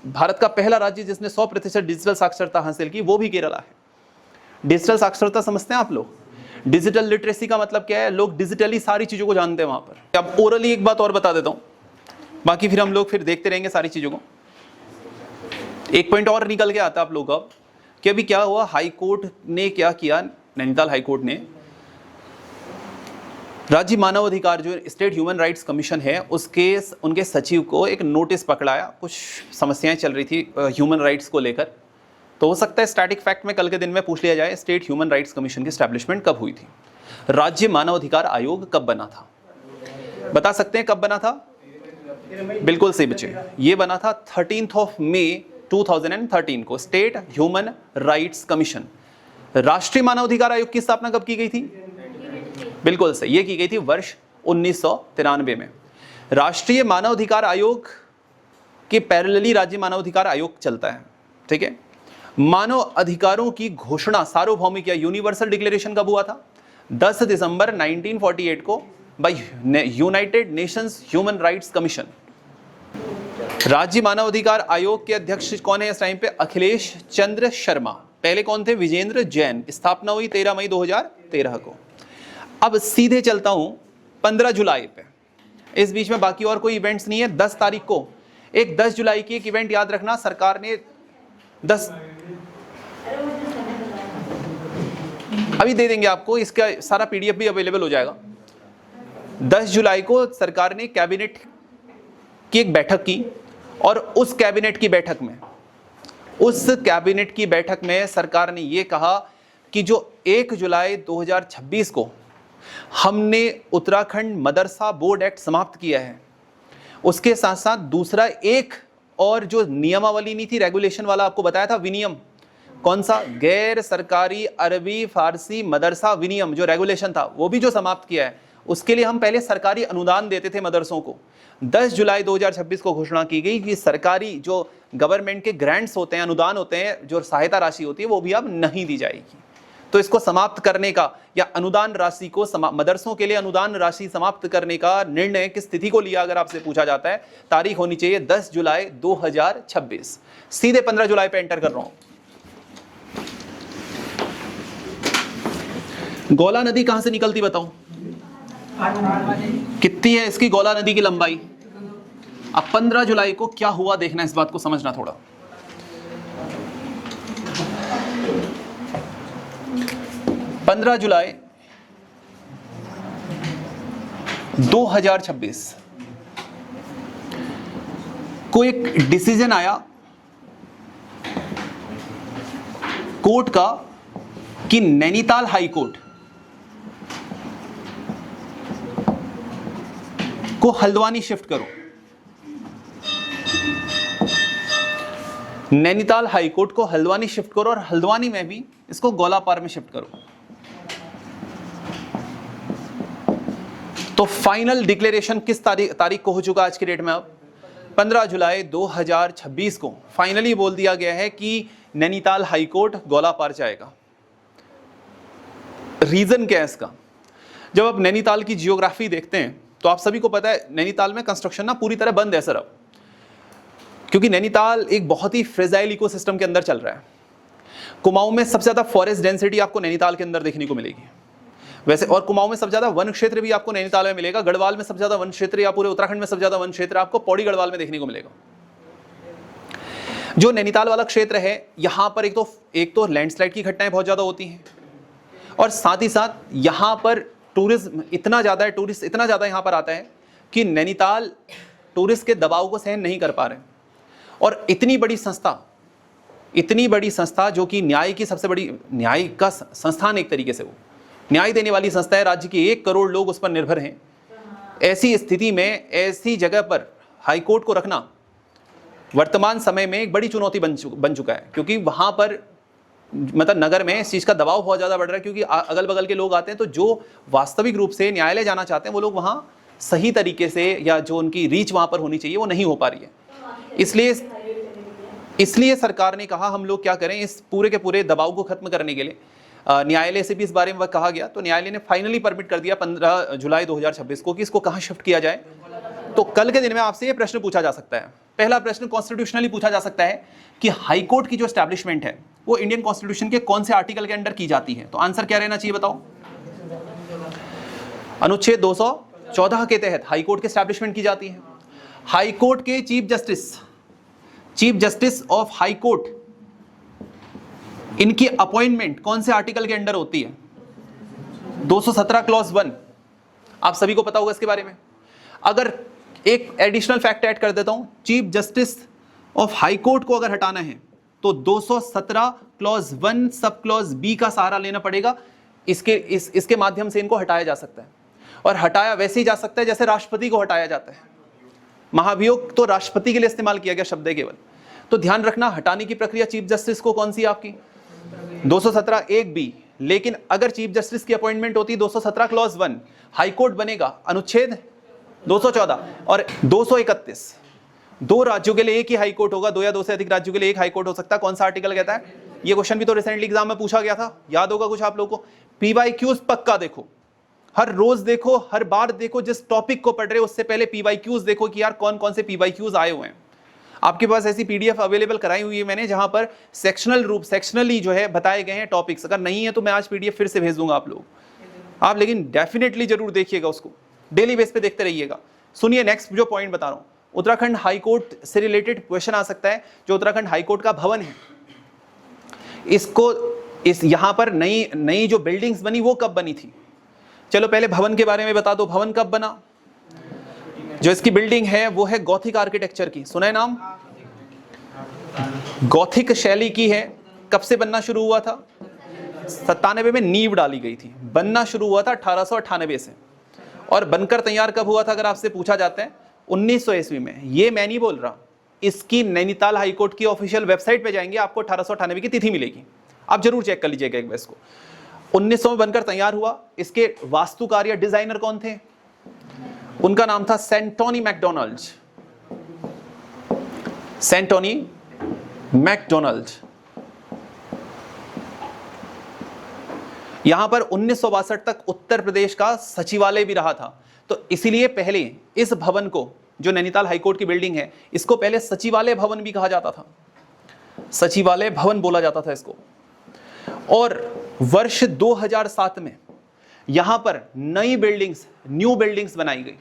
भारत का पहला राज्य जिसने 100% डिजिटल साक्षरता हासिल की, वो भी केरला है। डिजिटल साक्षरता समझते हैं आप लोग? डिजिटल लिटरेसी का मतलब क्या है? लोग डिजिटली सारी चीजों को जानते हैं वहां पर। अब ओरली एक बात और बता देता हूं, बाकी फिर हम लोग फिर देखते रहेंगे सारी चीजों को। एक पॉइंट और निकल के आता है आप लोग का कि अभी क्या हुआ, हाई कोर्ट ने क्या किया, नैनीताल हाई कोर्ट ने राज्य मानव अधिकार जो स्टेट ह्यूमन राइट्स कमीशन है उनके सचिव को एक नोटिस पकड़ाया। कुछ समस्याएं चल रही थी ह्यूमन राइट्स को लेकर। तो हो सकता है स्टैटिक फैक्ट में कल के दिन में पूछ लिया जाए, स्टेट ह्यूमन राइट्स कमीशन की एस्टैब्लिशमेंट कब हुई थी? राज्य मानव अधिकार आयोग कब बना था? बता सकते हैं कब बना था? बिल्कुल सही बच्चे, ये बना था 13 मई 2013 को। स्टेट ह्यूमन राइट्स कमीशन, राष्ट्रीय मानव अधिकार आयोग की स्थापना कब की गई थी? बिल्कुल सही, ये की गई थी वर्ष 1993 में। राष्ट्रीय मानव अधिकार आयोग के पैरेलली राज्य मानव अधिकार आयोग चलता है, ठीक है। मानव अधिकारों की घोषणा सार्वभौमिक या यूनिवर्सल डिक्लेरेशन कब हुआ था? 10 दिसंबर 1948 को by United Nations human rights commission. राज्य मानव अधिकार आयोग के अध्यक्ष कौन है इस टाइम पे? अखिलेश चंद्र शर्मा। पहले कौन थे? विजेंद्र जैन। स्थापना हुई 13 मई 2013 को। अब सीधे चलता हूं 15 जुलाई पे। इस बीच में बाकी और कोई इवेंट्स नहीं है। 10 तारीख को 10 जुलाई की एक इवेंट याद रखना, सरकार ने 10 अभी दे देंगे आपको, इसका सारा पीडीएफ भी अवेलेबल हो जाएगा। 10 जुलाई को सरकार ने कैबिनेट की एक बैठक की और उस कैबिनेट की बैठक में सरकार ने यह कहा कि जो 1 जुलाई 2026 को हमने उत्तराखंड मदरसा बोर्ड एक्ट समाप्त किया है, उसके साथ साथ दूसरा एक और जो नियमावली नहीं थी, रेगुलेशन वाला आपको बताया था, विनियम, कौन सा? गैर सरकारी अरबी फारसी मदरसा विनियम, जो रेगुलेशन था वो भी जो समाप्त किया है। उसके लिए हम पहले सरकारी अनुदान देते थे मदरसों को। 10 जुलाई 2026 को घोषणा की गई कि सरकारी जो गवर्नमेंट के ग्रांट्स होते हैं, अनुदान होते हैं, जो सहायता राशि होती है, वो भी अब नहीं दी जाएगी। तो इसको समाप्त करने का या अनुदान राशि को मदरसों के लिए अनुदान राशि समाप्त करने का निर्णय किस तिथि को लिया, अगर आपसे पूछा जाता है, तारीख होनी चाहिए 10 जुलाई 2026। सीधे 15 जुलाई पे एंटर कर रहा हूं। गौला नदी कहां से निकलती बताओ? कितनी है इसकी गौला नदी की लंबाई? अब 15 जुलाई को क्या हुआ देखना, इस बात को समझना थोड़ा। जुलाई 2026 को एक डिसीजन आया कोर्ट का कि नैनीताल हाई कोर्ट को हल्द्वानी शिफ्ट करो। नैनीताल हाई कोर्ट को हल्द्वानी शिफ्ट करो और हल्द्वानी में भी इसको गोलापार में शिफ्ट करो। तो फाइनल डिक्लेरेशन किस तारीख को हो चुका आज की डेट में? अब 15 जुलाई 2026 को फाइनली बोल दिया गया है कि नैनीताल हाई कोर्ट गोलापार जाएगा। रीजन क्या है इसका? जब आप नैनीताल की जियोग्राफी देखते हैं तो आप सभी को पता है नैनीताल में कंस्ट्रक्शन ना पूरी तरह बंद है सर अब, क्योंकि नैनीताल एक बहुत ही फ्रेजाइल इकोसिस्टम के अंदर चल रहा है। कुमाऊं में सबसे ज्यादा फॉरेस्ट डेंसिटी आपको नैनीताल के अंदर देखने को मिलेगी वैसे, और कुमाऊं में सबसे ज्यादा वन क्षेत्र भी आपको नैनीताल में मिलेगा। गढ़वाल में सबसे ज्यादा वन क्षेत्र, या पूरे उत्तराखंड में सबसे ज्यादा वन क्षेत्र आपको पौड़ी गढ़वाल में देखने को मिलेगा। जो नैनीताल वाला क्षेत्र है, यहां पर एक तो लैंडस्लाइड की घटनाएं बहुत ज्यादा होती हैं, और साथ ही साथ यहां पर टूरिज्म इतना ज्यादा है, टूरिस्ट इतना ज्यादा यहां पर आता है कि नैनीताल टूरिस्ट के दबाव को सहन नहीं कर पा रहे। और इतनी बड़ी संस्था जो कि न्याय की सबसे बड़ी, न्याय का संस्थान एक तरीके से, वो न्याय देने वाली संस्था है, राज्य के 1 करोड़ लोग उस पर निर्भर हैं। ऐसी स्थिति में ऐसी जगह पर हाईकोर्ट को रखना वर्तमान समय में एक बड़ी चुनौती बन चुका है, क्योंकि वहाँ पर मतलब नगर में इस चीज़ का दबाव बहुत ज़्यादा बढ़ रहा है, क्योंकि अगल बगल के लोग आते हैं, तो जो वास्तविक रूप से न्यायालय जाना चाहते हैं वो लोग वहाँ सही तरीके से, या जो उनकी रीच वहाँ पर होनी चाहिए वो नहीं हो पा रही है। इसलिए सरकार ने कहा हम लोग क्या करें, इस पूरे के पूरे दबाव को खत्म करने के लिए न्यायालय से भी इस बारे में कहा गया, तो न्यायालय ने फाइनली परमिट कर दिया 15 जुलाई 2026 को कि इसको कहाँ शिफ्ट किया जाए। तो कल के दिन में आपसे ये प्रश्न पूछा जा सकता है, पहला प्रश्न कॉन्स्टिट्यूशनली पूछा जा सकता है कि हाई कोर्ट की जो एस्टैब्लिशमेंट है वो इंडियन कॉन्स्टिट्यूशन के कौन से आर्टिकल के अंडर की जाती है। तो आंसर क्या रहना चाहिए बताओ? अनुच्छेद 214 के तहत हाई कोर्ट की एस्टैब्लिशमेंट की जाती है। हाई कोर्ट के chief justice of high court, इनकी अपॉइंटमेंट कौन से आर्टिकल के अंडर होती है? 217 क्लॉज 1। आप सभी को पता होगा इसके बारे में। अगर एक एडिशनल फैक्ट ऐड कर देता हूं, chief justice of high court को अगर हटाना है तो 217 क्लॉज 1 सब क्लॉज बी का सहारा लेना पड़ेगा। इसके माध्यम से इनको हटाया जा सकता है, और हटाया वैसे ही जा सकता है जैसे राष्ट्रपति को हटाया जाता है। महाभियोग तो राष्ट्रपति के लिए इस्तेमाल किया गया शब्द है केवल। तो ध्यान रखना, हटाने की प्रक्रिया चीफ जस्टिस को कौन सी आपकी 217 एक बी। लेकिन अगर चीफ जस्टिस की अपॉइंटमेंट होती 217 क्लॉज 1, हाई कोर्ट बनेगा अनुच्छेद 214 और 231। दो राज्यों के लिए एक ही हाई कोर्ट होगा, दो या दो से अधिक राज्यों के लिए एक हाई कोर्ट हो सकता है। कौन सा आर्टिकल कहता है? ये क्वेश्चन भी तो रिसेंटली एग्जाम में पूछा गया था, याद होगा कुछ आप लोगों को। पीवाईक्यूज पक्का देखो, हर रोज देखो, हर बार देखो, जिस टॉपिक को पढ़ रहे हो उससे पहले पीवाईक्यूज देखो कि यार कौन कौन से पीवाईक्यूज आए हुए हैं। आपके पास ऐसी पीडीएफ अवेलेबल कराई हुई है मैंने, जहां पर सेक्शनली जो है बताए गए हैं टॉपिक्स। अगर नहीं है तो मैं आज पीडीएफ फिर से भेज दूंगा आप लोग, आप लेकिन डेफिनेटली जरूर देखिएगा उसको, डेली बेस पे देखते रहिएगा। सुनिए नेक्स्ट जो पॉइंट बता रहा हूं, उत्तराखंड हाईकोर्ट से रिलेटेड क्वेश्चन आ सकता है। जो उत्तराखंड हाईकोर्ट का भवन है, यहां पर नई जो बिल्डिंग्स बनी वो कब बनी थी? चलो पहले भवन के बारे में बता दो, भवन कब बना? जो इसकी बिल्डिंग है वो है गॉथिक आर्किटेक्चर की, सुना है नाम? गॉथिक शैली की है। कब से बनना शुरू हुआ था? 97 में नींव डाली गई थी, बनना शुरू हुआ था 1898 से। और बनकर तैयार कब हुआ था अगर आपसे पूछा जाता है? 1900 ईस्वी में। ये मैं नहीं बोल रहा, इसकी नैनीताल हाईकोर्ट की ऑफिशियल वेबसाइट पे जाएंगे, आपको 1898 की तिथि मिलेगी, आप जरूर चेक कर लीजिएगा एक बार इसको। 1900 में बनकर तैयार हुआ। इसके वास्तुकार या डिजाइनर कौन थे? उनका नाम था सेंटोनी मैकडोनाल्ड। सेंटोनी मैकडोनाल्ड। यहां पर 1962 तक उत्तर प्रदेश का सचिवालय भी रहा था। तो इसीलिए पहले इस भवन को, जो नैनीताल हाईकोर्ट की बिल्डिंग है, इसको पहले सचिवालय भवन भी कहा जाता था, सचिवालय भवन बोला जाता था इसको। और वर्ष 2007 में यहां पर न्यू बिल्डिंग्स बनाई गई,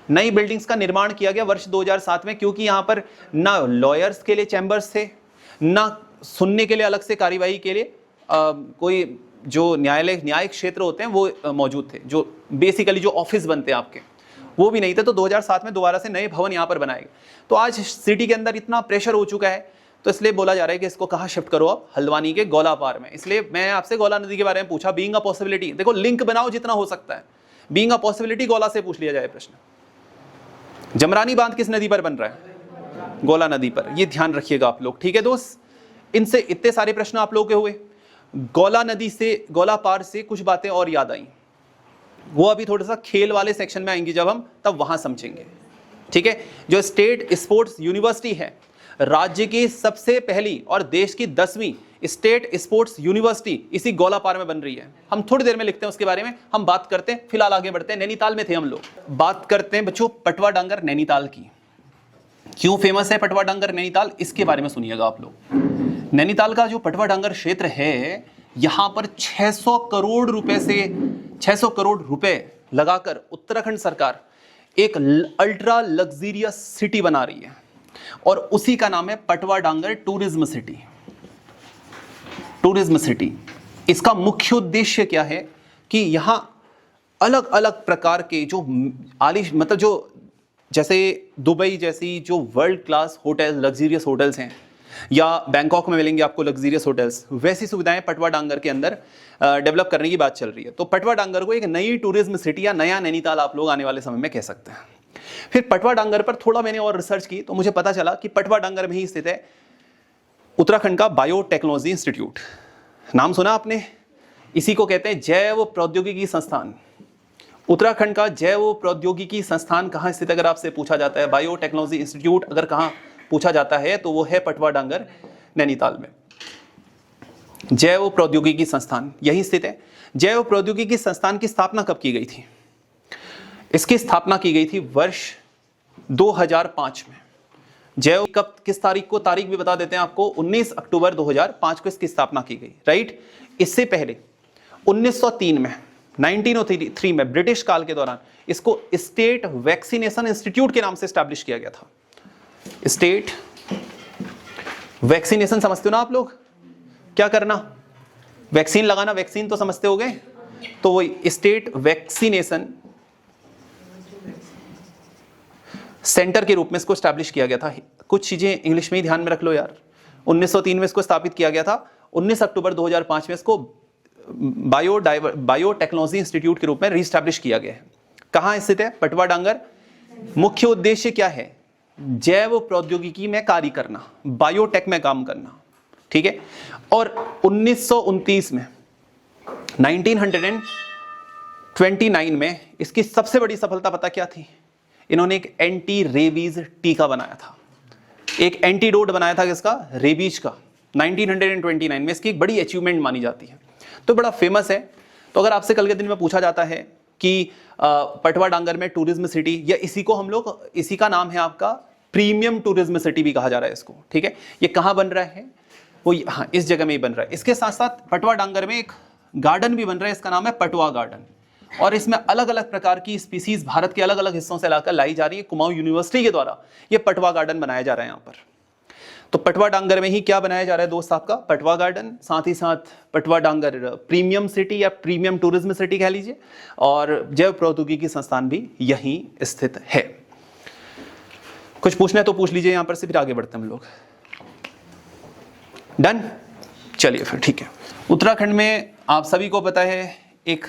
नई बिल्डिंग्स का निर्माण किया गया वर्ष 2007 में, क्योंकि यहां पर ना लॉयर्स के लिए चैम्बर्स थे, ना सुनने के लिए अलग से कार्यवाही के लिए कोई जो न्यायिक क्षेत्र होते हैं वो मौजूद थे, जो बेसिकली जो ऑफिस बनते हैं आपके, वो भी नहीं थे। तो 2007 में दोबारा से नए भवन यहाँ पर बनाए गए। तो आज सिटी के अंदर इतना प्रेशर हो चुका है, तो इसलिए बोला जा रहा है कि इसको कहाँ शिफ्ट करो आप? हल्द्वानी के गौला पार में। इसलिए मैं आपसे गौला नदी के बारे में पूछा, बीइंग अ पॉसिबिलिटी। देखो लिंक बनाओ जितना हो सकता है, बीइंग अ पॉसिबिलिटी गौला से पूछ लिया जाए प्रश्न। जमरानी बांध किस नदी पर बन रहा है? गौला नदी पर। ये ध्यान रखिएगा आप लोग, ठीक है दोस्त। इनसे इतने सारे प्रश्न आप लोगों के हुए। गौला नदी से, गौला पार से कुछ बातें और याद आई, वो अभी थोड़ा सा खेल वाले सेक्शन में आएंगी जब हम, तब वहां समझेंगे, ठीक है। जो स्टेट स्पोर्ट्स यूनिवर्सिटी है, राज्य की सबसे पहली और देश की 10वीं स्टेट स्पोर्ट्स यूनिवर्सिटी इसी गौलापार में बन रही है। हम थोड़ी देर में लिखते हैं उसके बारे में, हम बात करते हैं, फिलहाल आगे बढ़ते हैं। नैनीताल में थे हम लोग। बात करते हैं बच्चों पटवा डांगर नैनीताल की। क्यों फेमस है पटवा डांगर नैनीताल, इसके बारे में सुनिएगा आप लोग। नैनीताल का जो पटवा डांगर क्षेत्र है, यहां पर 600 करोड़ रुपए लगाकर उत्तराखंड सरकार एक अल्ट्रा लग्जरियस सिटी बना रही है, और उसी का नाम है पटवा डांगर टूरिज्म सिटी। इसका मुख्य उद्देश्य क्या है कि यहां अलग अलग प्रकार के जो मतलब जो जैसे दुबई जैसी जो world class hotel, luxurious hotels हैं, या बैंकॉक में मिलेंगे आपको लग्जरियस होटल्स, वैसी सुविधाएं पटवा डांगर के अंदर डेवलप करने की बात चल रही है। तो पटवा डांगर को एक नई टूरिज्म सिटी या नया नैनीताल आप लोग आने वाले समय में कह सकते हैं। फिर पटवा डांगर पर थोड़ा मैंने और रिसर्च की तो मुझे पता चला कि पटवा डांगर में ही स्थित है उत्तराखंड का बायोटेक्नोलॉजी इंस्टीट्यूट। नाम सुना आपने? इसी को कहते हैं जैव प्रौद्योगिकी संस्थान। उत्तराखंड का जैव प्रौद्योगिकी संस्थान कहाँ स्थित है? अगर आपसे पूछा जाता है बायोटेक्नोलॉजी इंस्टीट्यूट अगर कहाँ पूछा जाता है तो वो है पटवा डांगर, नैनीताल में। जैव प्रौद्योगिकी संस्थान यहीं स्थित है। जैव प्रौद्योगिकी संस्थान की स्थापना कब की गई थी? इसकी स्थापना की गई थी वर्ष 2005 में। जैव कब, किस तारीख को, तारीख भी बता देते हैं आपको, 19 अक्टूबर 2005 को इसकी स्थापना की गई, राइट। इससे पहले 1903 में 1903 में ब्रिटिश काल के दौरान इसको स्टेट वैक्सीनेशन इंस्टीट्यूट के नाम से स्टैब्लिश किया गया था। स्टेट वैक्सीनेशन समझते हो ना आप लोग? क्या करना? वैक्सीन लगाना, वैक्सीन तो समझते हो गए। तो वो स्टेट वैक्सीनेशन सेंटर के रूप में इसको स्टैब्लिश किया गया था। कुछ चीजें इंग्लिश में ही ध्यान में रख लो यार। 1903 में इसको स्थापित किया गया था, 19 अक्टूबर 2005 में इसको बायोटेक्नोलॉजी इंस्टीट्यूट के रूप में रीस्टैब्लिश किया गया है। कहां स्थित है? पटवा डांगर। मुख्य उद्देश्य क्या है? जैव प्रौद्योगिकी में कार्य करना, बायोटेक में काम करना, ठीक है। और 1929 में 1929 में इसकी सबसे बड़ी सफलता पता क्या थी? इन्होंने एक एंटी रेबीज टीका बनाया था, एक एंटीडोट बनाया था किसका? रेबीज का। 1929 में इसकी एक बड़ी अचीवमेंट मानी जाती है, तो बड़ा फेमस है। तो अगर आपसे कल के दिन में पूछा जाता है कि पटवा डांगर में टूरिज्म सिटी, या इसी को हम लोग, इसी का नाम है आपका प्रीमियम टूरिज्म सिटी भी कहा जा रहा है इसको, ठीक है। ये कहाँ बन रहा है? वो हाँ, इस जगह में ही बन रहा है। इसके साथ साथ पटवा डांगर में एक गार्डन भी बन रहा है, इसका नाम है पटवा गार्डन। और इसमें अलग अलग प्रकार की स्पीसीज भारत के अलग अलग हिस्सों से लाकर लाई जा रही है। कुमाऊं यूनिवर्सिटी के द्वारा ये पटवा गार्डन बनाया जा रहा है यहाँ पर। तो पटवा डांगर में ही क्या बनाया जा रहा है दोस्त आपका? पटवा गार्डन, साथ ही साथ पटवा डांगर प्रीमियम सिटी या प्रीमियम टूरिज्म सिटी कह लीजिए, और जैव प्रौद्योगिकी संस्थान भी यहीं स्थित है। कुछ पूछना है तो पूछ लीजिए यहाँ पर से, फिर आगे बढ़ते हम लोग। डन? चलिए फिर ठीक है। उत्तराखंड में आप सभी को पता है एक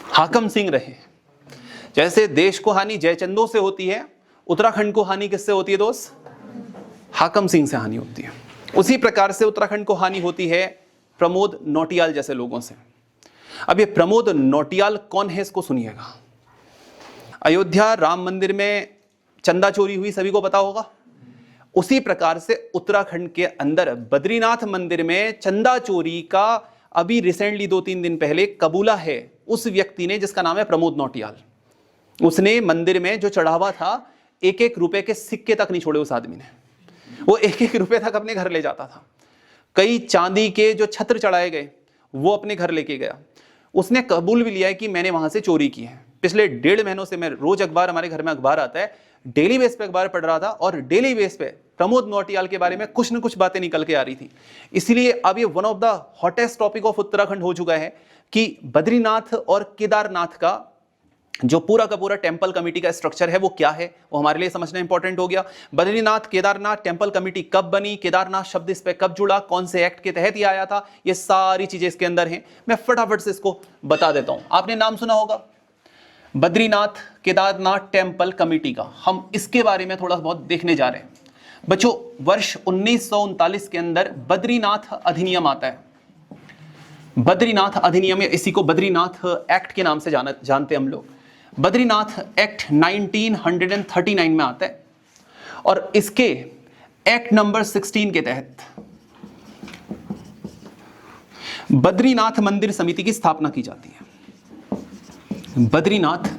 हाकम सिंह रहे। जैसे देश को हानि जयचंदों से होती है, उत्तराखंड को हानि किससे होती है दोस्त? हाकम सिंह से हानि होती है। उसी प्रकार से उत्तराखंड को हानि होती है प्रमोद नौटियाल जैसे लोगों से। अब ये प्रमोद नौटियाल कौन है इसको सुनिएगा। अयोध्या राम मंदिर में चंदा चोरी हुई, सभी को पता होगा। उसी प्रकार से उत्तराखंड के अंदर बद्रीनाथ मंदिर में चंदा चोरी का अभी रिसेंटली 2-3 दिन पहले कबूला है उस व्यक्ति ने जिसका नाम है प्रमोद नौटियाल। उसने मंदिर में जो चढ़ावा था, 1-1 रुपए के सिक्के तक नहीं छोड़े उस आदमी ने। वो 1-1 रुपए तक अपने घर ले जाता था। कई चांदी के जो छत्र चढ़ाए गए वो अपने घर लेके गया। उसने कबूल भी लिया है कि मैंने वहां से चोरी की है। पिछले 1.5 महीनों से मैं रोज अखबार, हमारे घर में अखबार आता है, डेली बेस पे अखबार पढ़ रहा था और डेली बेस पे प्रमोद नौटियाल के बारे में कुछ न कुछ बातें निकल के आ रही थी। इसलिए अब ये one of the hottest topic of Uttarakhand हो चुका है कि बद्रीनाथ और केदारनाथ का जो पूरा का पूरा टेंपल कमेटी का स्ट्रक्चर है वो क्या है, वो हमारे लिए समझना इंपॉर्टेंट हो गया। बद्रीनाथ केदारनाथ टेंपल कमेटी कब बनी, केदारनाथ शब्द इस पे कब जुड़ा, कौन से एक्ट के तहत ये आया था, ये सारी चीजें इसके अंदर हैं। मैं फटाफट से इसको बता देता हूं। आपने नाम सुना होगा बद्रीनाथ केदारनाथ टेंपल कमेटी का, हम इसके बारे में थोड़ा बहुत देखने जा रहे हैं। बच्चों, वर्ष 1939 के अंदर बद्रीनाथ अधिनियम आता है। बद्रीनाथ अधिनियम, इसी को बद्रीनाथ एक्ट के नाम से जानते हैं हम लोग। बद्रीनाथ एक्ट 1939 में आता है और इसके एक्ट नंबर 16 के तहत बद्रीनाथ मंदिर समिति की स्थापना की जाती है। बद्रीनाथ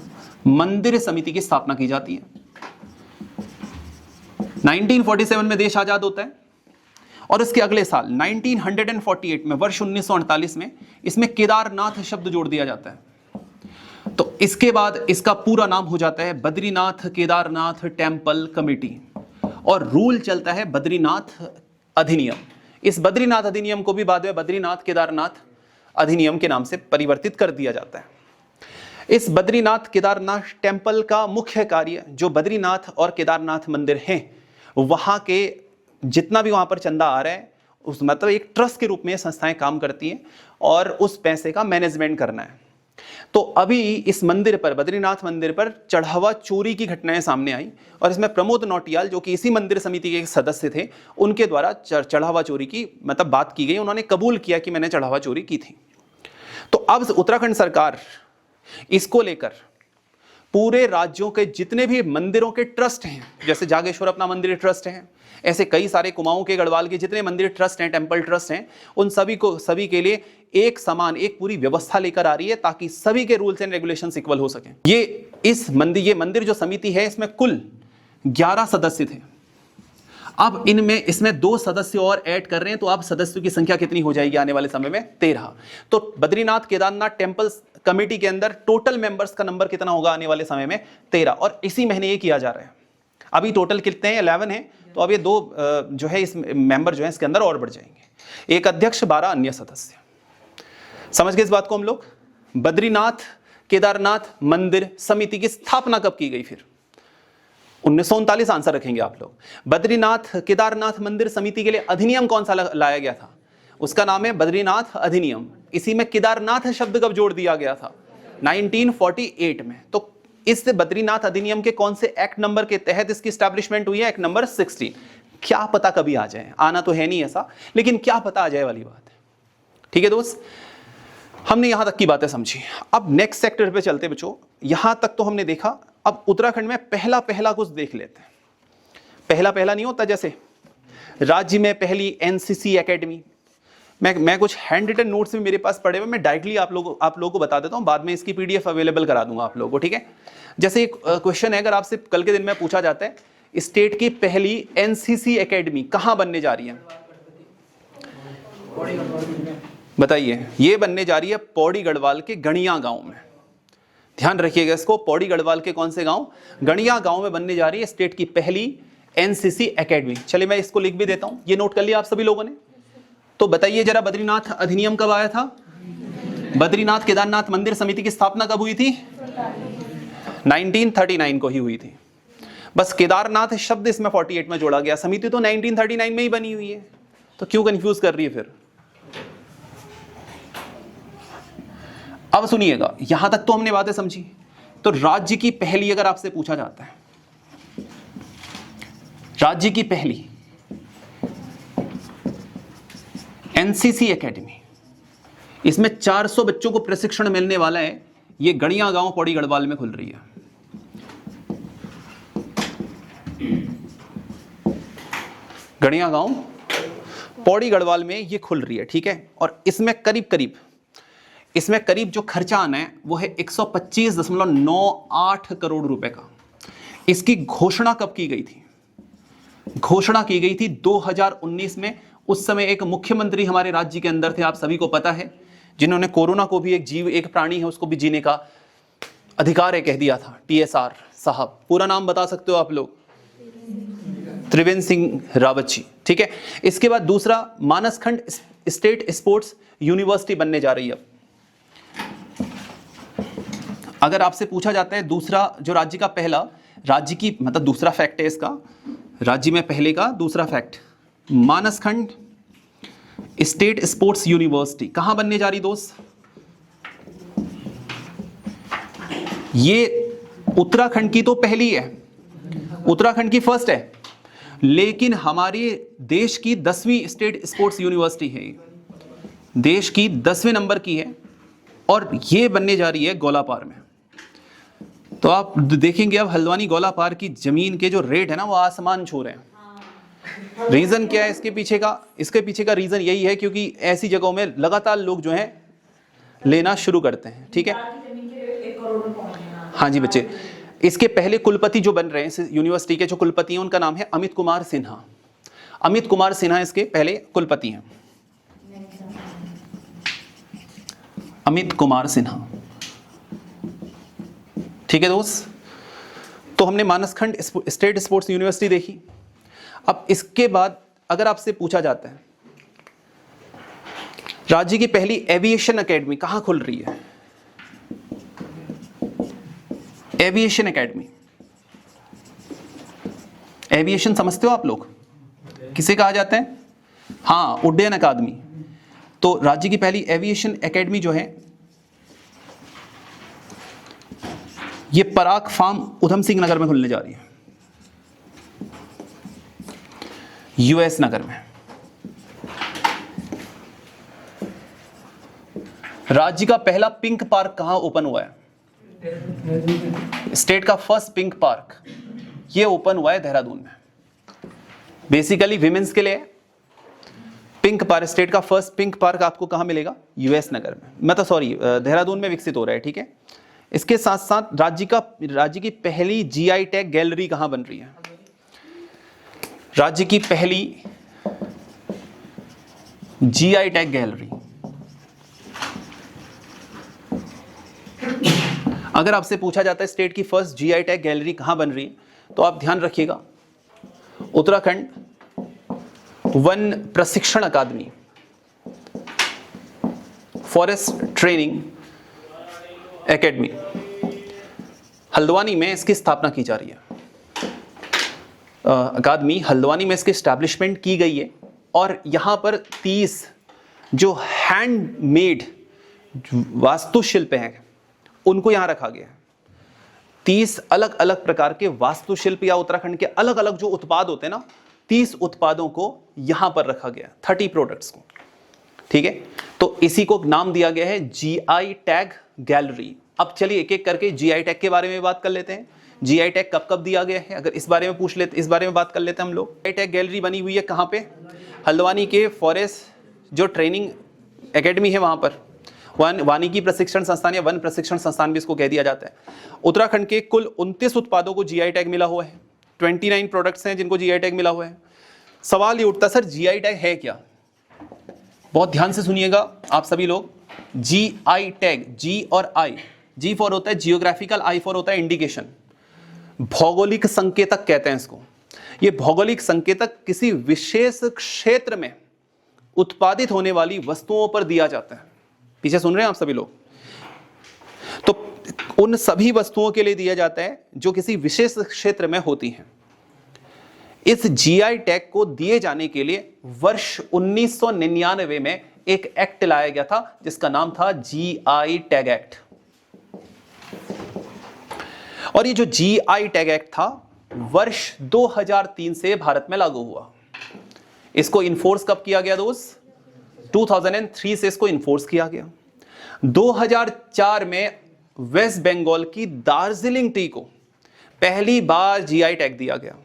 मंदिर समिति की स्थापना की जाती है। 1947 में देश आजाद होता है और इसके अगले साल 1948 में, वर्ष 1948 में इसमें केदारनाथ शब्द जोड़ दिया जाता है। तो इसके बाद इसका पूरा नाम हो जाता है बद्रीनाथ केदारनाथ टेंपल कमेटी और रूल चलता है बद्रीनाथ अधिनियम। इस बद्रीनाथ अधिनियम को भी बाद में बद्रीनाथ केदारनाथ अधिनियम के नाम से परिवर्तित कर दिया जाता है। इस बद्रीनाथ केदारनाथ टेंपल का मुख्य कार्य, जो बद्रीनाथ और केदारनाथ मंदिर हैं वहां के जितना भी वहां पर चंदा आ रहा है, उस मतलब एक ट्रस्ट के रूप में संस्थाएं काम करती हैं और उस पैसे का मैनेजमेंट करना है। तो अभी इस मंदिर पर, बद्रीनाथ मंदिर पर चढ़ावा चोरी की घटनाएं सामने आई और इसमें प्रमोद नौटियाल, जो कि इसी मंदिर समिति के एक सदस्य थे, उनके द्वारा चढ़ावा चोरी की मतलब बात की गई। उन्होंने कबूल किया कि मैंने चढ़ावा चोरी की थी। तो अब उत्तराखंड सरकार इसको लेकर पूरे राज्यों के जितने भी मंदिरों के ट्रस्ट हैं, जैसे जागेश्वर अपना मंदिर ट्रस्ट है, ऐसे कई सारे कुमाऊं के गढ़वाल के जितने मंदिर ट्रस्ट हैं, टेंपल ट्रस्ट हैं, उन सभी के लिए एक समान एक पूरी व्यवस्था लेकर आ रही है ताकि सभी के रूल्स एंड रेगुलेशंस इक्वल हो सकें। ये मंदिर जो समिति है, इसमें कुल 11 सदस्य थे। अब इसमें 2 सदस्य और ऐड कर रहे हैं, तो अब सदस्यों की संख्या कितनी हो जाएगी आने वाले समय में? 13। तो बद्रीनाथ केदारनाथ टेंपल कमेटी के अंदर टोटल मेंबर्स का नंबर कितना होगा आने वाले समय में? 13। और इसी महीने ये किया जा रहा है। अभी टोटल कितने हैं? 11 हैं। तो अब ये 2 जो है इस मेंबर जो है इसके अंदर और बढ़ जाएंगे। एक अध्यक्ष, 12 अन्य सदस्य। समझ गए इस बात को हम लोग? बद्रीनाथ केदारनाथ मंदिर समिति की स्थापना कब की गई? फिर 1939 आंसर रखेंगे आप लोग। बद्रीनाथ केदारनाथ मंदिर समिति के लिए अधिनियम कौन सा लाया गया था? उसका नाम है बद्रीनाथ अधिनियम। इसी में केदारनाथ शब्द कब जोड़ दिया गया था? 1948 में। तो इस बद्रीनाथ अधिनियम के कौन से एक्ट नंबर के तहत इसकी एस्टैब्लिशमेंट हुई है? Act number 16। क्या पता कभी आ जाए, आना तो है नहीं ऐसा, लेकिन क्या पता आ जाए वाली बात है। ठीक है दोस्त, हमने यहां तक की बातें समझी। अब नेक्स्ट सेक्टर पे चलते बच्चों। यहां तक तो हमने देखा, अब उत्तराखंड में पहला कुछ देख लेते हैं। पहला नहीं होता, जैसे राज्य में पहली एनसीसी एकेडमी। मैं कुछ हैंड रिटन नोट्स भी मेरे पास पड़े हुए, मैं डायरेक्टली आप लोगों को बता देता हूं, बाद में इसकी पीडीएफ अवेलेबल करा दूंगा आप लोगों को। ठीक है, जैसे एक क्वेश्चन है, अगर आपसे कल के दिन में पूछा जाता है स्टेट की पहली एनसीसी एकेडमी कहां बनने जा रही है, बताइए? ये बनने जा रही है पौड़ी गढ़वाल के गणिया गांव में। ध्यान रखिएगा इसको, पौड़ी गढ़वाल के कौन से गांव? गणिया गांव में बनने जा रही है स्टेट की पहली एनसीसी एकेडमी। चलिए मैं इसको लिख भी देता हूं, ये नोट कर लिया आप सभी लोगों ने। तो बताइए जरा, बद्रीनाथ अधिनियम कब आया था? बद्रीनाथ केदारनाथ मंदिर समिति की स्थापना कब हुई थी? 1939 को ही हुई थी। बस केदारनाथ शब्द इसमें 48 में जोड़ा गया। समिति तो 1939 में ही बनी हुई है, तो क्यों कंफ्यूज कर रही है फिर? अब सुनिएगा, यहां तक तो हमने बातें समझी। तो राज्य की पहली, अगर आपसे पूछा जाता है राज्य की पहली एनसीसी एकेडमी, इसमें 400 बच्चों को प्रशिक्षण मिलने वाला है, ये गणिया गांव पौड़ी गढ़वाल में खुल रही है। गणिया गांव पौड़ी गढ़वाल में ये खुल रही है। ठीक है, और इसमें करीब जो खर्चा आना है वो है 125.98 करोड़ रुपए का। इसकी घोषणा कब की गई थी? घोषणा की गई थी 2019 में। उस समय एक मुख्यमंत्री हमारे राज्य के अंदर थे, आप सभी को पता है, जिन्होंने कोरोना को भी एक प्राणी है, उसको भी जीने का अधिकार है कह दिया था। TSR साहब, पूरा नाम बता सकते हो आप लोग? त्रिवेंद्र सिंह रावत जी। ठीक है, इसके बाद दूसरा मानसखंड स्टेट स्पोर्ट्स यूनिवर्सिटी बनने जा रही है। अगर आपसे पूछा जाता है दूसरा, जो राज्य का पहला, राज्य की मतलब दूसरा फैक्ट है इसका, राज्य में पहले का दूसरा fact, Manaskhand state sports university कहां बनने जा रही दोस्त? ये उत्तराखंड की तो पहली है, उत्तराखंड की फर्स्ट है, लेकिन हमारे देश की 10वीं स्टेट स्पोर्ट्स यूनिवर्सिटी है, देश की 10वें नंबर की है, और ये बनने जा रही है गोलापार में। तो आप देखेंगे अब हल्द्वानी गोलापार की जमीन के जो रेट है ना, वो आसमान छू रहे हैं। रीजन क्या है इसके पीछे का? इसके पीछे का रीजन यही है क्योंकि ऐसी जगहों में लगातार लोग जो हैं लेना शुरू करते हैं। ठीक है, हाँ जी बच्चे, इसके पहले कुलपति जो बन रहे हैं इस यूनिवर्सिटी के, जो कुलपति हैं उनका नाम है अमित कुमार सिन्हा। अमित कुमार सिन्हा इसके पहले कुलपति हैं, अमित कुमार सिन्हा। ठीक है दोस्त, तो हमने मानसखंड स्टेट स्पोर्ट्स यूनिवर्सिटी देखी। अब इसके बाद अगर आपसे पूछा जाता है राज्य की पहली एविएशन एकेडमी कहां खुल रही है? एविएशन एकेडमी, एविएशन समझते हो आप लोग किसे कहा जाता है? हाँ, उड्डयन अकादमी। तो राज्य की पहली एविएशन एकेडमी जो है ये पराग फार्म उधम सिंह नगर में खुलने जा रही है, यूएस नगर में। राज्य का पहला पिंक पार्क कहां ओपन हुआ है? स्टेट का फर्स्ट पिंक पार्क ये ओपन हुआ है देहरादून में। बेसिकली विमेंस के लिए पिंक पार्क, स्टेट का फर्स्ट पिंक पार्क आपको कहां मिलेगा? यूएस नगर में, मतलब सॉरी देहरादून में विकसित हो रहा है, ठीक है। इसके साथ साथ राज्य की पहली जीआई टैग गैलरी कहां बन रही है? राज्य की पहली जीआई टैग गैलरी, अगर आपसे पूछा जाता है स्टेट की फर्स्ट जीआई टैग गैलरी कहां बन रही है, तो आप ध्यान रखिएगा उत्तराखंड वन प्रशिक्षण अकादमी, फॉरेस्ट ट्रेनिंग एकेडमी, हल्द्वानी में इसकी स्थापना की जा रही है। अकादमी हल्द्वानी में इसकी एस्टैब्लिशमेंट की गई है और यहाँ पर 30 जो हैंडमेड वास्तुशिल्प हैं उनको यहाँ रखा गया है। 30 अलग अलग प्रकार के वास्तुशिल्प या उत्तराखंड के अलग अलग जो उत्पाद होते हैं ना, 30 उत्पादों को यहाँ पर रखा गया, 30 प्रोडक्ट्स को, ठीक है। तो इसी को नाम दिया गया है जीआई टैग गैलरी। अब चलिए एक एक करके जीआई टैग के बारे में बात कर लेते हैं। जीआई टैग कब कब दिया गया है, अगर इस बारे में पूछ लेते, इस बारे में बात कर लेते हैं हम लोग। जीआई टैग गैलरी बनी हुई है कहाँ पे? हल्द्वानी के फॉरेस्ट जो ट्रेनिंग एकेडमी है वहाँ पर, वानिकी प्रशिक्षण संस्थान या वन प्रशिक्षण संस्थान भी इसको कह दिया जाता है। उत्तराखंड के कुल 29 उत्पादों को जीआई टैग मिला हुआ है, 29 प्रोडक्ट्स हैं जिनको जीआई टैग मिला हुआ है। सवाल ये उठता सर जीआई टैग है क्या? बहुत ध्यान से सुनिएगा आप सभी लोग। जीआई टैग, जी और आई, जी फॉर होता है जियोग्राफिकल, आई फॉर होता है इंडिकेशन, भौगोलिक संकेतक कहते हैं इसको। ये भौगोलिक संकेतक किसी विशेष क्षेत्र में उत्पादित होने वाली वस्तुओं पर दिया जाता है। पीछे सुन रहे हैं आप सभी लोग? तो उन सभी वस्तुओं के लिए दिया जाता है जो किसी विशेष क्षेत्र में होती हैं। इस जीआई टैग को दिए जाने के लिए वर्ष 1999 में एक एक्ट लाया गया था जिसका नाम था जीआई टैग एक्ट। और ये जो जीआई टैग एक्ट था वर्ष 2003 से भारत में लागू हुआ। इसको इन्फोर्स कब किया गया दोस्त? 2003 से इसको इन्फोर्स किया गया। 2004 में वेस्ट बंगाल की दार्जिलिंग टी को पहली बार जीआई टैग दिया गया।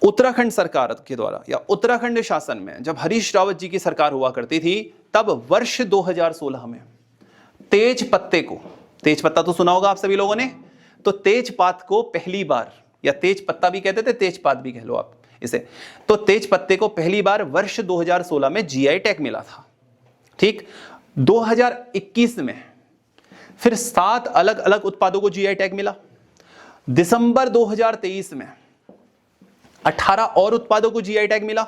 उत्तराखंड सरकार के द्वारा या उत्तराखंड शासन में जब हरीश रावत जी की सरकार हुआ करती थी, तब वर्ष 2016 में तेज पत्ते को, तेज पत्ता तो सुना होगा आप सभी लोगों ने, तो तेजपात को पहली बार, या तेज पत्ता भी कहते थे, तेजपात भी कह लो आप इसे, तो तेज पत्ते को पहली बार वर्ष 2016 में जीआई टैग मिला था। ठीक, 2021 में फिर 7 अलग अलग उत्पादों को जीआई टैग मिला। दिसंबर 2023 में 18 और उत्पादों को जीआई टैग मिला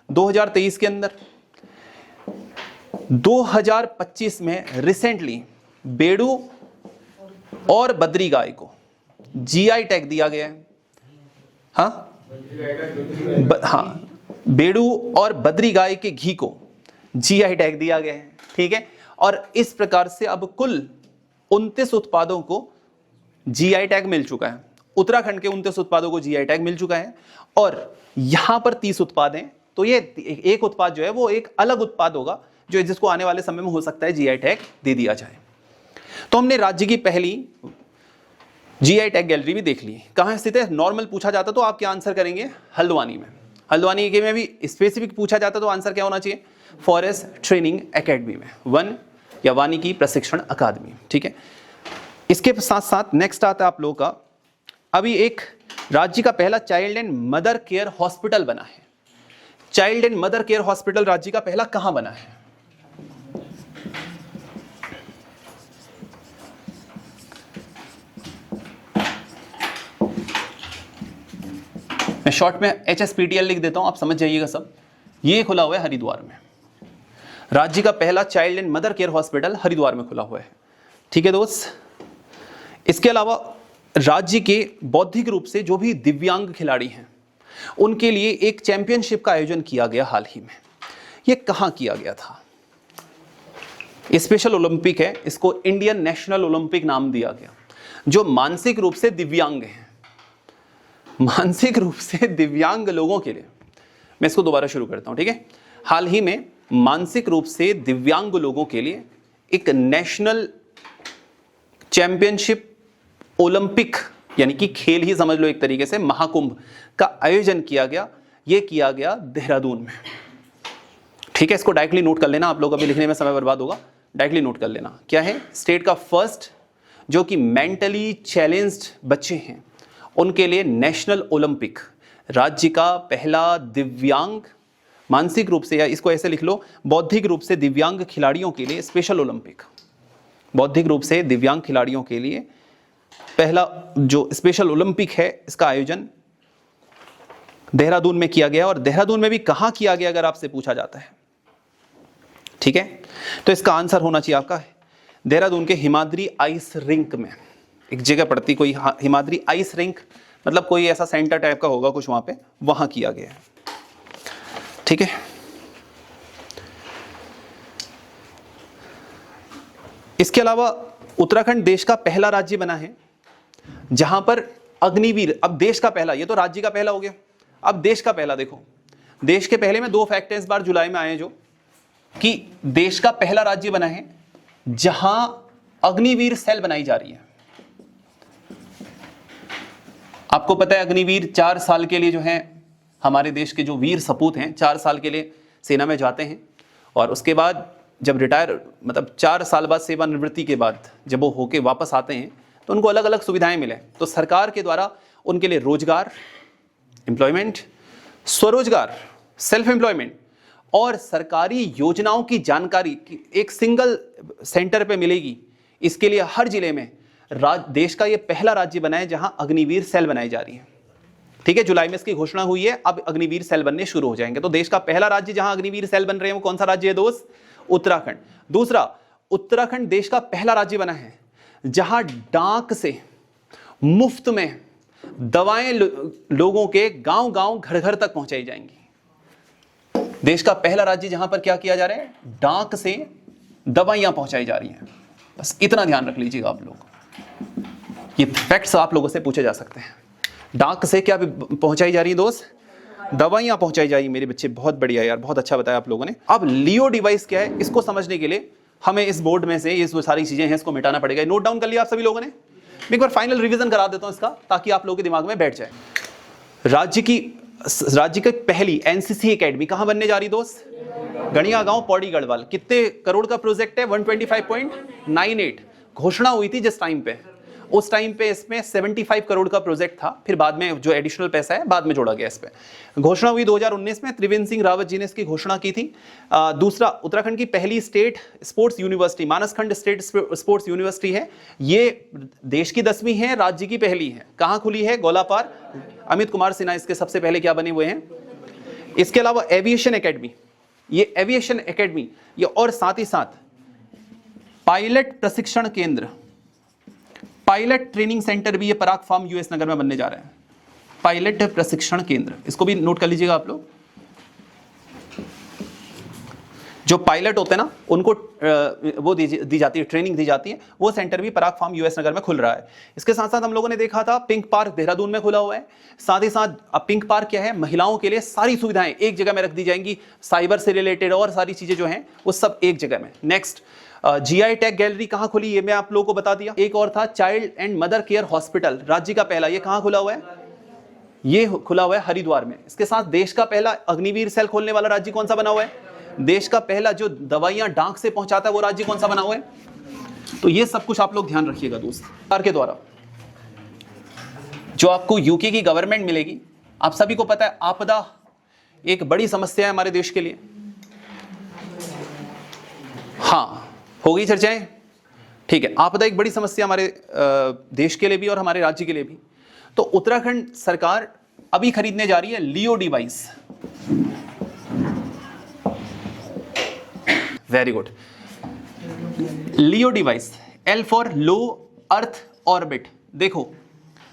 2023 के अंदर। 2025 में रिसेंटली बेडू और बद्री गाय को जीआई टैग दिया गया है। हाँ, बेडू और बद्री गाय के घी को जीआई टैग दिया गया है। ठीक है, और इस प्रकार से अब कुल 29 उत्पादों को जीआई टैग मिल चुका है। उत्तराखंड के 29 उत्पादों को जीआई टैग मिल चुका है और यहां पर 30 उत्पाद हैं। तो ये एक उत्पाद जो है वो एक अलग उत्पाद होगा जो जिसको आने वाले समय में हो सकता है जीआई टैग दे दिया जाए। तो हमने राज्य की पहली जीआई टैग गैलरी भी देख ली। कहां स्थित है? नॉर्मल पूछा जाता तो आप क्या आंसर करेंगे? हल्द्वानी में। हल्द्वानी के में भी स्पेसिफिक पूछा जाता तो आंसर क्या होना चाहिए? फॉरेस्ट ट्रेनिंग एकेडमी में, वन या वानिकी प्रशिक्षण अकादमी। ठीक है, इसके साथ साथ नेक्स्ट आता है आप लोगों का, अभी एक राज्य का पहला child and mother care hospital बना है। Child and mother care hospital राज्य का पहला कहां बना है? मैं शॉर्ट में HSPTL लिख देता हूं, आप समझ जाइएगा सब। ये खुला हुआ है हरिद्वार में। राज्य का पहला child and mother care hospital Haridwar में खुला हुआ है। ठीक है दोस्त, इसके अलावा राज्य के बौद्धिक रूप से जो भी दिव्यांग खिलाड़ी हैं उनके लिए एक चैंपियनशिप का आयोजन किया गया हाल ही में। यह कहां किया गया था? स्पेशल ओलंपिक है, इसको इंडियन नेशनल ओलंपिक नाम दिया गया। जो मानसिक रूप से दिव्यांग हैं, मानसिक रूप से दिव्यांग लोगों के लिए, मैं इसको दोबारा शुरू करता हूं, ठीक है। हाल ही में मानसिक रूप से दिव्यांग लोगों के लिए एक नेशनल चैंपियनशिप ओलंपिक, यानी कि खेल ही समझ लो एक तरीके से, महाकुंभ का आयोजन किया गया। ये किया गया देहरादून में, ठीक है। इसको डायरेक्टली नोट कर लेना, आप लोग अभी लिखने में समय बर्बाद होगा, डायरेक्टली नोट कर लेना। क्या है? स्टेट का फर्स्ट जो कि मेंटली चैलेंज्ड बच्चे हैं उनके लिए नेशनल ओलंपिक, राज्य का पहला दिव्यांग मानसिक रूप से, या इसको ऐसे लिख लो, बौद्धिक रूप से दिव्यांग खिलाड़ियों के लिए स्पेशल ओलंपिक, बौद्धिक रूप से दिव्यांग खिलाड़ियों के लिए पहला जो स्पेशल ओलंपिक है, इसका आयोजन देहरादून में किया गया। और देहरादून में भी कहां किया गया अगर आपसे पूछा जाता है, ठीक है, तो इसका आंसर होना चाहिए आपका देहरादून के हिमाद्री आइस रिंक में। एक जगह पड़ती कोई हिमाद्री आइस रिंक, मतलब कोई ऐसा सेंटर टाइप का होगा कुछ वहां पे, वहां किया गया है, ठीक है। इसके अलावा उत्तराखंड देश का पहला राज्य बना है जहां पर अग्निवीर, अब देश का पहला, ये तो राज्य का पहला हो गया, अब देश का पहला देखो। देश के पहले में 2 फैक्ट इस बार जुलाई में आए हैं, जो कि देश का पहला राज्य बना है जहां अग्निवीर सेल बनाई जा रही है। आपको पता है अग्निवीर 4 साल के लिए जो है, हमारे देश के जो वीर सपूत हैं 4 साल के लिए सेना में जाते हैं, और उसके बाद जब रिटायर, मतलब 4 साल बाद सेवानिवृत्ति के बाद जब वो होके वापस आते हैं तो उनको अलग अलग सुविधाएं मिले। तो सरकार के द्वारा उनके लिए रोजगार, एम्प्लॉयमेंट, स्वरोजगार, सेल्फ एम्प्लॉयमेंट और सरकारी योजनाओं की जानकारी एक सिंगल सेंटर पे मिलेगी। इसके लिए हर जिले में देश का ये पहला राज्य बना है जहां अग्निवीर सेल बनाई जा रही है, ठीक है। जुलाई में इसकी घोषणा हुई है, अब अग्निवीर सेल बनने शुरू हो जाएंगे। तो देश का पहला राज्य जहां अग्निवीर सेल बन रहे हैं वो कौन सा राज्य है दोस्त? उत्तराखंड। दूसरा, उत्तराखंड देश का पहला राज्य बना है जहां डाक से मुफ्त में दवाएं लोगों के गांव गांव घर घर तक पहुंचाई जाएंगी। देश का पहला राज्य जहां पर क्या किया जा रहा है? डाक से दवाइयां पहुंचाई जा रही हैं। बस इतना ध्यान रख लीजिएगा आप लोग, ये फैक्ट्स आप लोगों से पूछे जा सकते हैं। डाक से क्या पहुंचाई जा रही है दोस्त? दवाइयां पहुंचाई जा रही। मेरे बच्चे बहुत बढ़िया यार, बहुत अच्छा बताया आप लोगों ने। अब लियो डिवाइस क्या है, इसको समझने के लिए हमें इस बोर्ड में से ये सारी चीजें हैं, इसको मिटाना पड़ेगा। नोट डाउन कर लिया आप सभी लोगों ने? मैं एक बार फाइनल रिवीजन करा देता हूं इसका, ताकि आप लोगों के दिमाग में बैठ जाए। राज्य की पहली एनसीसी एकेडमी कहां बनने जा रही दोस्त? गणिया गांव, पौड़ी गढ़वाल। कितने करोड़ का प्रोजेक्ट है? 125.98। घोषणा हुई थी जिस टाइम पे, उस टाइम पे इसमें 75 करोड़ का प्रोजेक्ट था। फिर बाद में जो एडिशनल पैसा है बाद में जोड़ा गया इस पे। घोषणा हुई 2019 में, त्रिवेंद्र सिंह रावत जी ने इसकी घोषणा की थी। दूसरा, उत्तराखंड की पहली state sports university Manaskhand state sports university है। ये देश की 10वीं है, राज्य की पहली है। कहां खुली है? गोलापार। अमित कुमार सिन्हा इसके सबसे पहले क्या बने हुए हैं। इसके अलावा एविएशन एकेडमी, ये एविएशन एकेडमी, ये और साथ ही साथ पायलट प्रशिक्षण केंद्र, पायलट ट्रेनिंग सेंटर भी ये पराग फार्म यूएस नगर में बनने जा रहा है। पायलट प्रशिक्षण केंद्र, इसको भी नोट कर लीजिएगा आप लोग। जो पायलट होते हैं ना, उनको वो दी जाती है, ट्रेनिंग दी जाती है। वो सेंटर भी पराग फार्म यूएस नगर में खुल रहा है। इसके साथ साथ हम लोगों ने देखा था पिंक पार्क देहरादून में खुला हुआ है। साथ ही साथ अब पिंक पार्क क्या है? महिलाओं के लिए सारी सुविधाएं एक जगह में रख दी जाएंगी। साइबर से रिलेटेड और सारी चीजें जो हैं वो सब एक जगह में। नेक्स्ट, जीआई टैग गैलरी कहां खुली? ये मैं आप लोगों को बता दिया। एक और था child and mother care hospital, राज्य का पहला। ये कहां खुला हुआ है? ये खुला हुआ है हरिद्वार में। इसके साथ देश का पहला अग्निवीर सेल खोलने वाला राज्य कौन सा बना हुआ है? देश का पहला जो दवाइयां डाक से पहुंचाता है वो राज्य कौन सा बना हुआ है? तो ये सब कुछ आप लोग ध्यान रखिएगा दोस्त। सरकार के द्वारा जो आपको यूके की गवर्नमेंट मिलेगी, आप सभी को पता है आपदा एक बड़ी समस्या है हमारे देश के लिए। हाँ, हो गई चर्चाएं? ठीक है, आपदा एक बड़ी समस्या हमारे देश के लिए भी और हमारे राज्य के लिए भी। तो उत्तराखंड सरकार अभी खरीदने जा रही है LEO device. Very good. LEO device, L for low earth orbit. देखो,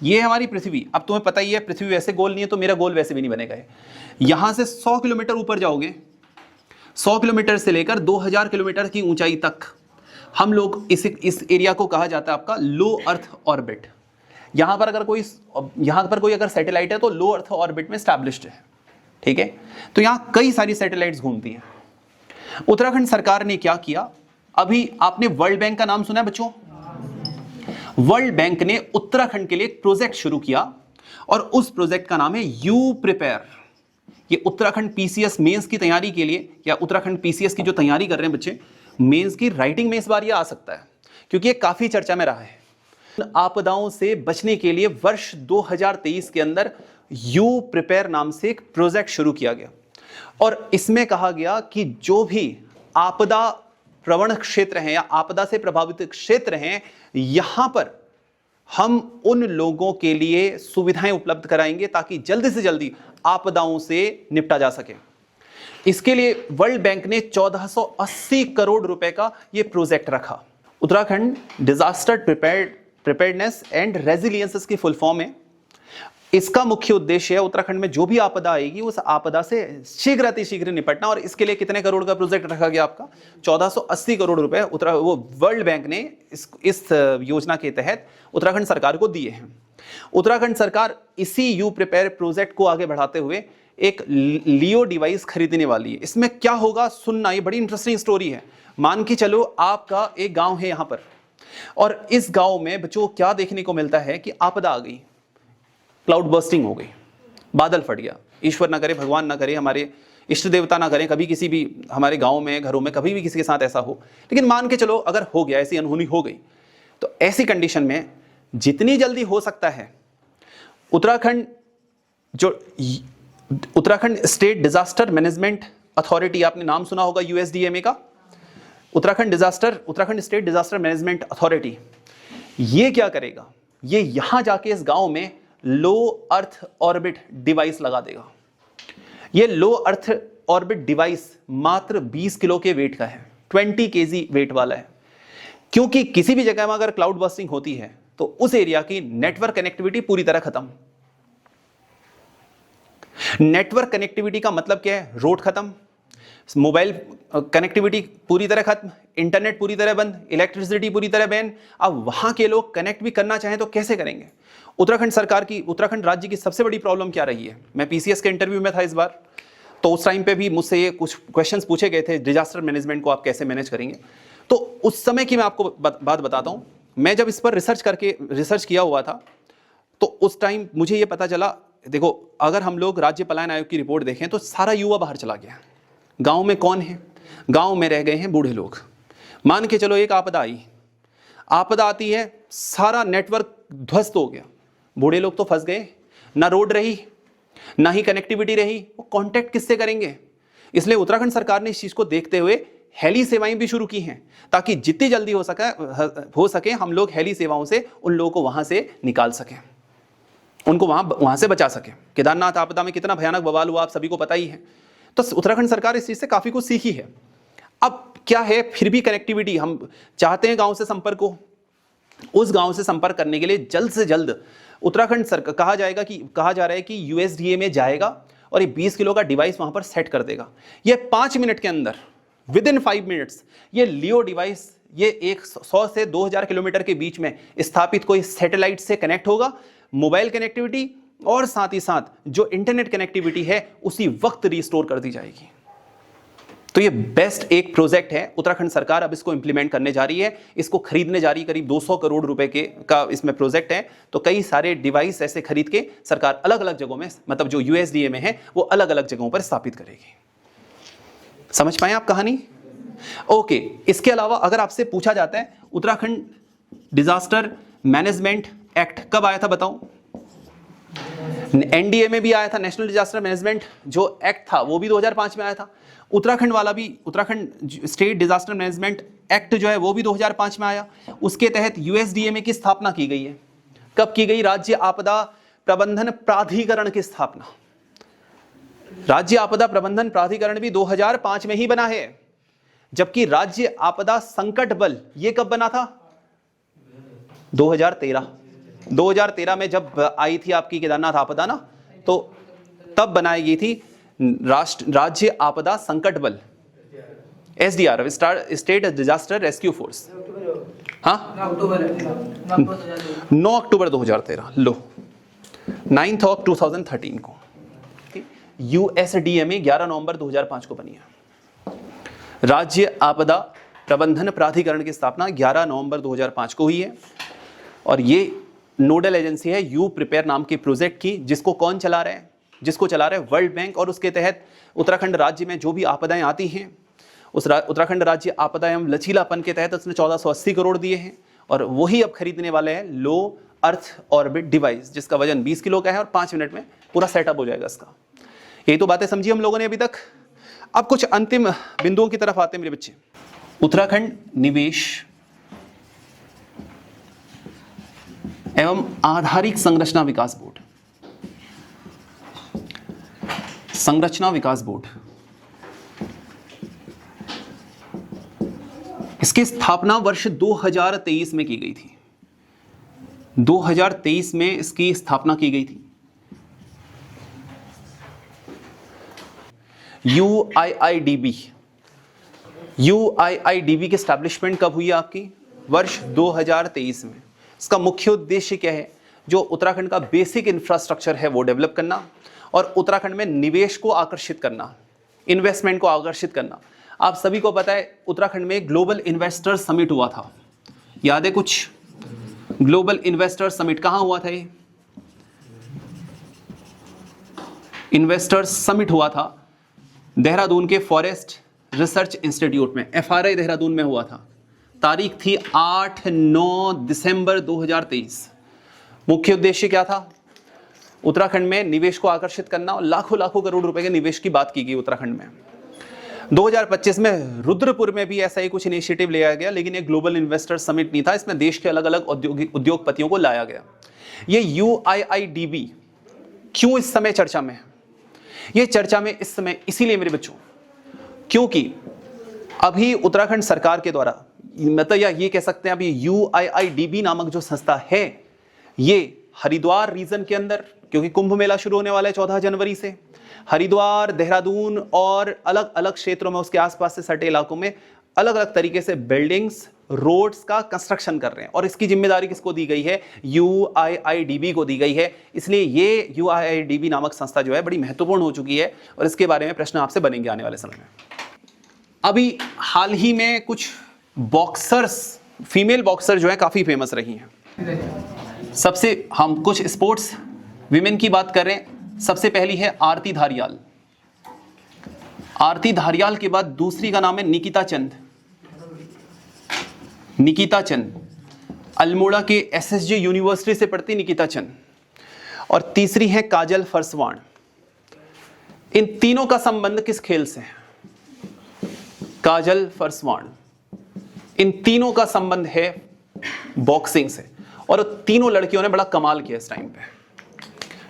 ये हमारी पृथ्वी। अब तुम्हें पता ही है पृथ्वी वैसे गोल नहीं है, तो मेरा गोल वैसे भी नहीं बनेगा। यहां से 100 किलोमीटर ऊपर जाओगे, 100 किलोमीटर से लेकर 2000 किलोमीटर की ऊंचाई तक हम लोग इस एरिया को कहा जाता है आपका लो अर्थ ऑर्बिट। यहाँ पर कोई अगर सैटेलाइट है तो लो अर्थ ऑर्बिट में स्टैब्लिश्ड है, ठीक है। तो यहाँ कई सारी सैटेलाइट्स घूमती हैं। उत्तराखंड सरकार ने क्या किया, अभी आपने वर्ल्ड बैंक का नाम सुना है बच्चों? वर्ल्ड बैंक ने उत्तराखंड के लिए एक प्रोजेक्ट शुरू किया और उस प्रोजेक्ट का नाम है यू प्रिपेयर। ये उत्तराखंड पीसीएस मेंस की तैयारी के लिए, या उत्तराखंड पीसीएस की जो तैयारी कर रहे हैं बच्चे, मेंस की राइटिंग में इस बार ये आ सकता है, क्योंकि ये काफी चर्चा में रहा है। आपदाओं से बचने के लिए वर्ष 2023 के अंदर यू प्रिपेयर नाम से एक प्रोजेक्ट शुरू किया गया और इसमें कहा गया कि जो भी आपदा प्रवण क्षेत्र हैं या आपदा से प्रभावित क्षेत्र हैं, यहां पर हम उन लोगों के लिए सुविधाएं उपलब्ध कराएंगे ताकि जल्दी से जल्दी आपदाओं से निपटा जा सके। इसके लिए वर्ल्ड बैंक ने 1480 करोड़ रुपए का यह प्रोजेक्ट रखा। Uttarakhand disaster preparedness and resilience की फुल फॉर्म है। इसका मुख्य उद्देश्य है उत्तराखंड में जो भी आपदा आएगी उस आपदा से शीघ्र अतिशीघ्र निपटना। और इसके लिए कितने करोड़ का प्रोजेक्ट रखा गया आपका? 1480 करोड़ रुपए वो वर्ल्ड बैंक ने इस योजना के तहत उत्तराखंड सरकार को दिए हैं। उत्तराखंड सरकार इसी यू प्रिपेयर प्रोजेक्ट को आगे बढ़ाते हुए एक लियो डिवाइस खरीदने वाली है। इसमें क्या होगा सुनना, ये बड़ी इंटरेस्टिंग स्टोरी है। मान के चलो आपका एक गांव है यहां पर, और इस गांव में बच्चों क्या देखने को मिलता है कि आपदा आ गई, क्लाउड बर्स्टिंग हो गई, बादल फट गया। ईश्वर ना करे, भगवान ना करे, हमारे इष्ट देवता ना करें कभी किसी भी हमारे गांव में, घरों में कभी भी किसी के साथ ऐसा हो, लेकिन मान के चलो अगर हो गया, ऐसी अनहोनी हो गई, तो ऐसी कंडीशन में जितनी जल्दी हो सकता है Uttarakhand state disaster management authority, आपने नाम सुना होगा यूएसडीएमए का, Uttarakhand state disaster management authority, ये क्या करेगा, ये यहां जाके इस गांव में लो अर्थ ऑर्बिट डिवाइस लगा देगा। ये लो अर्थ ऑर्बिट डिवाइस मात्र 20 किलो के वेट का है, 20 केजी वेट वाला है, क्योंकि किसी भी जगह में अगर क्लाउड बर्स्टिंग होती है तो उस एरिया की नेटवर्क कनेक्टिविटी पूरी तरह खत्म। नेटवर्क कनेक्टिविटी का मतलब क्या है? रोड खत्म, मोबाइल कनेक्टिविटी पूरी तरह खत्म, इंटरनेट पूरी तरह बंद, इलेक्ट्रिसिटी पूरी तरह बैन। अब वहां के लोग कनेक्ट भी करना चाहें तो कैसे करेंगे? उत्तराखंड राज्य की सबसे बड़ी प्रॉब्लम क्या रही है? मैं पीसीएस के इंटरव्यू में था इस बार, तो उस टाइम पे भी मुझसे ये कुछ क्वेश्चंस पूछे गए थे, डिजास्टर मैनेजमेंट को आप कैसे मैनेज करेंगे। तो उस समय की मैं आपको बात बताता हूं। मैं जब इस पर रिसर्च किया हुआ था तो उस टाइम मुझे ये पता चला, देखो अगर हम लोग राज्य पलायन आयोग की रिपोर्ट देखें तो सारा युवा बाहर चला गया। गांव में कौन है? गांव में रह गए हैं बूढ़े लोग। मान के चलो एक आपदा आती है, सारा नेटवर्क ध्वस्त हो गया, बूढ़े लोग तो फंस गए, ना रोड रही ना ही कनेक्टिविटी रही, वो कांटेक्ट किससे करेंगे? इसलिए उत्तराखंड सरकार ने इस चीज को देखते हुए हेली सेवाएं भी शुरू की हैं, ताकि जितनी जल्दी हो सके हम लोग हेली सेवाओं से उन लोगों को वहां से निकाल सकें, उनको वहां से बचा सकें। केदारनाथ आपदा में कितना भयानक बवाल हुआ आप सभी को पता ही है। तो उत्तराखंड सरकार इस चीज से काफी कुछ सीखी है। अब क्या है, फिर भी कनेक्टिविटी हम चाहते हैं गांव से संपर्क हो। उस गांव से संपर्क करने के लिए जल्द से जल्द उत्तराखंड सरकार कहा जा रहा है कि यूएसडीए में जाएगा और ये 20 किलो का डिवाइस वहां पर सेट कर देगा। ये 5 मिनट के अंदर, विद इन 5 मिनट्स, ये लियो डिवाइस ये 100 से 2000 किलोमीटर के बीच में स्थापित कोई सैटेलाइट से कनेक्ट होगा, मोबाइल कनेक्टिविटी और साथ ही साथ जो इंटरनेट कनेक्टिविटी है उसी वक्त रिस्टोर कर दी जाएगी। तो ये बेस्ट एक प्रोजेक्ट है। उत्तराखंड सरकार अब इसको इंप्लीमेंट करने जा रही है, इसको खरीदने जा रही है। करीब 200 करोड़ रुपए का इसमें प्रोजेक्ट है। तो कई सारे डिवाइस ऐसे खरीद के सरकार अलग अलग जगहों में, मतलब जो यूएसडीए में है वो अलग अलग जगहों पर स्थापित करेगी। समझ पाए आप कहानी? ओके। इसके अलावा अगर आपसे पूछा जाता है उत्तराखंड डिजास्टर मैनेजमेंट एक्ट कब आया था बताओ? एनडीए में भी आया था, नेशनल डिजास्टर मैनेजमेंट जो एक्ट था वो भी 2005 में आया था। Uttarakhand state disaster management act जो है वो भी 2005 में आया। उसके तहत यूएसडीएमए की स्थापना की गई है। कब की गई? राज्य आपदा प्रबंधन प्राधिकरण की स्थापना। राज्य आपदा प्रबंधन प्राधिकरण भी 2005 में ही बना है, जबकि राज्य आपदा संकट बल ये कब बना था? 2013 में जब आई थी आपकी केदारनाथ आपदा ना, तो तब बनाई गई थी राज्य आपदा संकट बल, SDR, state disaster rescue force. हाँ 9 अक्टूबर 2013, लो 9 ऑफ 2013 को। USDMA 11 नवंबर 2005 को बनी है। राज्य आपदा प्रबंधन प्राधिकरण की स्थापना 11 नवंबर 2005 को हुई है और ये नोडल एजेंसी है यू प्रिपेयर नाम के प्रोजेक्ट की, जिसको कौन चला रहा है? जिसको चला रहा है वर्ल्ड बैंक। और उसके तहत उत्तराखंड राज्य में जो भी आपदाएं आती हैं, उस उत्तराखंड राज्य आपदा एवं लचीलापन के तहत उसने 1480 करोड़ दिए हैं और वही अब खरीदने वाले हैं लो अर्थ ऑर्बिट डिवाइस, जिसका वजन 20 किलो का है और 5 मिनट में पूरा सेटअप हो जाएगा इसका। यही तो बातें समझी हम लोगों ने अभी तक। अब कुछ अंतिम बिंदुओं की तरफ आते हैं मेरे बच्चे। उत्तराखंड निवेश एवं आधारिक संरचना विकास बोर्ड, संरचना विकास बोर्ड, इसकी स्थापना वर्ष 2023 में की गई थी। 2023 में इसकी स्थापना की गई थी। UIIDB की एस्टैब्लिशमेंट कब हुई आपकी? वर्ष 2023 में। इसका मुख्य उद्देश्य क्या है? जो उत्तराखंड का बेसिक इंफ्रास्ट्रक्चर है वो डेवलप करना और उत्तराखंड में निवेश को आकर्षित करना, इन्वेस्टमेंट को आकर्षित करना। आप सभी को पता है उत्तराखंड में ग्लोबल इन्वेस्टर समिट हुआ था, याद है कुछ? ग्लोबल इन्वेस्टर समिट कहां हुआ था? ये इन्वेस्टर्स समिट हुआ था देहरादून के फॉरेस्ट रिसर्च इंस्टीट्यूट में, FRI देहरादून में हुआ था। तारीख थी 8-9 दिसंबर 2023। मुख्य उद्देश्य क्या था? उत्तराखंड में निवेश को आकर्षित करना और लाखों लाखों करोड़ रुपए के निवेश की बात की गई उत्तराखंड में। 2025 में रुद्रपुर में भी ऐसा ही कुछ इनिशिएटिव लिया गया, लेकिन एक ग्लोबल इन्वेस्टर समिट नहीं था। इसमें देश के अलग अलग उद्योगपतियों को लाया गया। ये UIIDB क्यों इस समय चर्चा में है? ये चर्चा में इस समय इसीलिए मेरे बच्चों, क्योंकि अभी उत्तराखंड सरकार के द्वारा, मतलब या ये कह सकते हैं अभी UIIDB नामक जो संस्था है, ये हरिद्वार रीजन के अंदर, क्योंकि कुंभ मेला शुरू होने वाला है 14 जनवरी से, हरिद्वार, देहरादून और अलग अलग क्षेत्रों में, उसके आसपास से सटे इलाकों में अलग अलग तरीके से बिल्डिंग्स, रोड्स का कंस्ट्रक्शन कर रहे हैं। और इसकी जिम्मेदारी किसको दी गई है? UIIDB को दी गई है। इसलिए ये UIIDB नामक संस्था जो है बड़ी महत्वपूर्ण हो चुकी है और इसके बारे में प्रश्न आपसे बनेंगे आने वाले समय में। अभी हाल ही में कुछ बॉक्सर्स, फीमेल बॉक्सर जो है काफी फेमस रही हैं। सबसे हम कुछ स्पोर्ट्स विमेन की बात कर रहे हैं। सबसे पहली है आरती धारियाल। आरती धारियाल के बाद दूसरी का नाम है निकिता चंद। निकिता चंद अल्मोड़ा के SSJ यूनिवर्सिटी से पढ़ती निकिता चंद। और तीसरी है काजल फरसवाण। इन तीनों का संबंध किस खेल से है? काजल फरसवाण, इन तीनों का संबंध है बॉक्सिंग से। और तीनों लड़कियों ने बड़ा कमाल किया इस टाइम पे।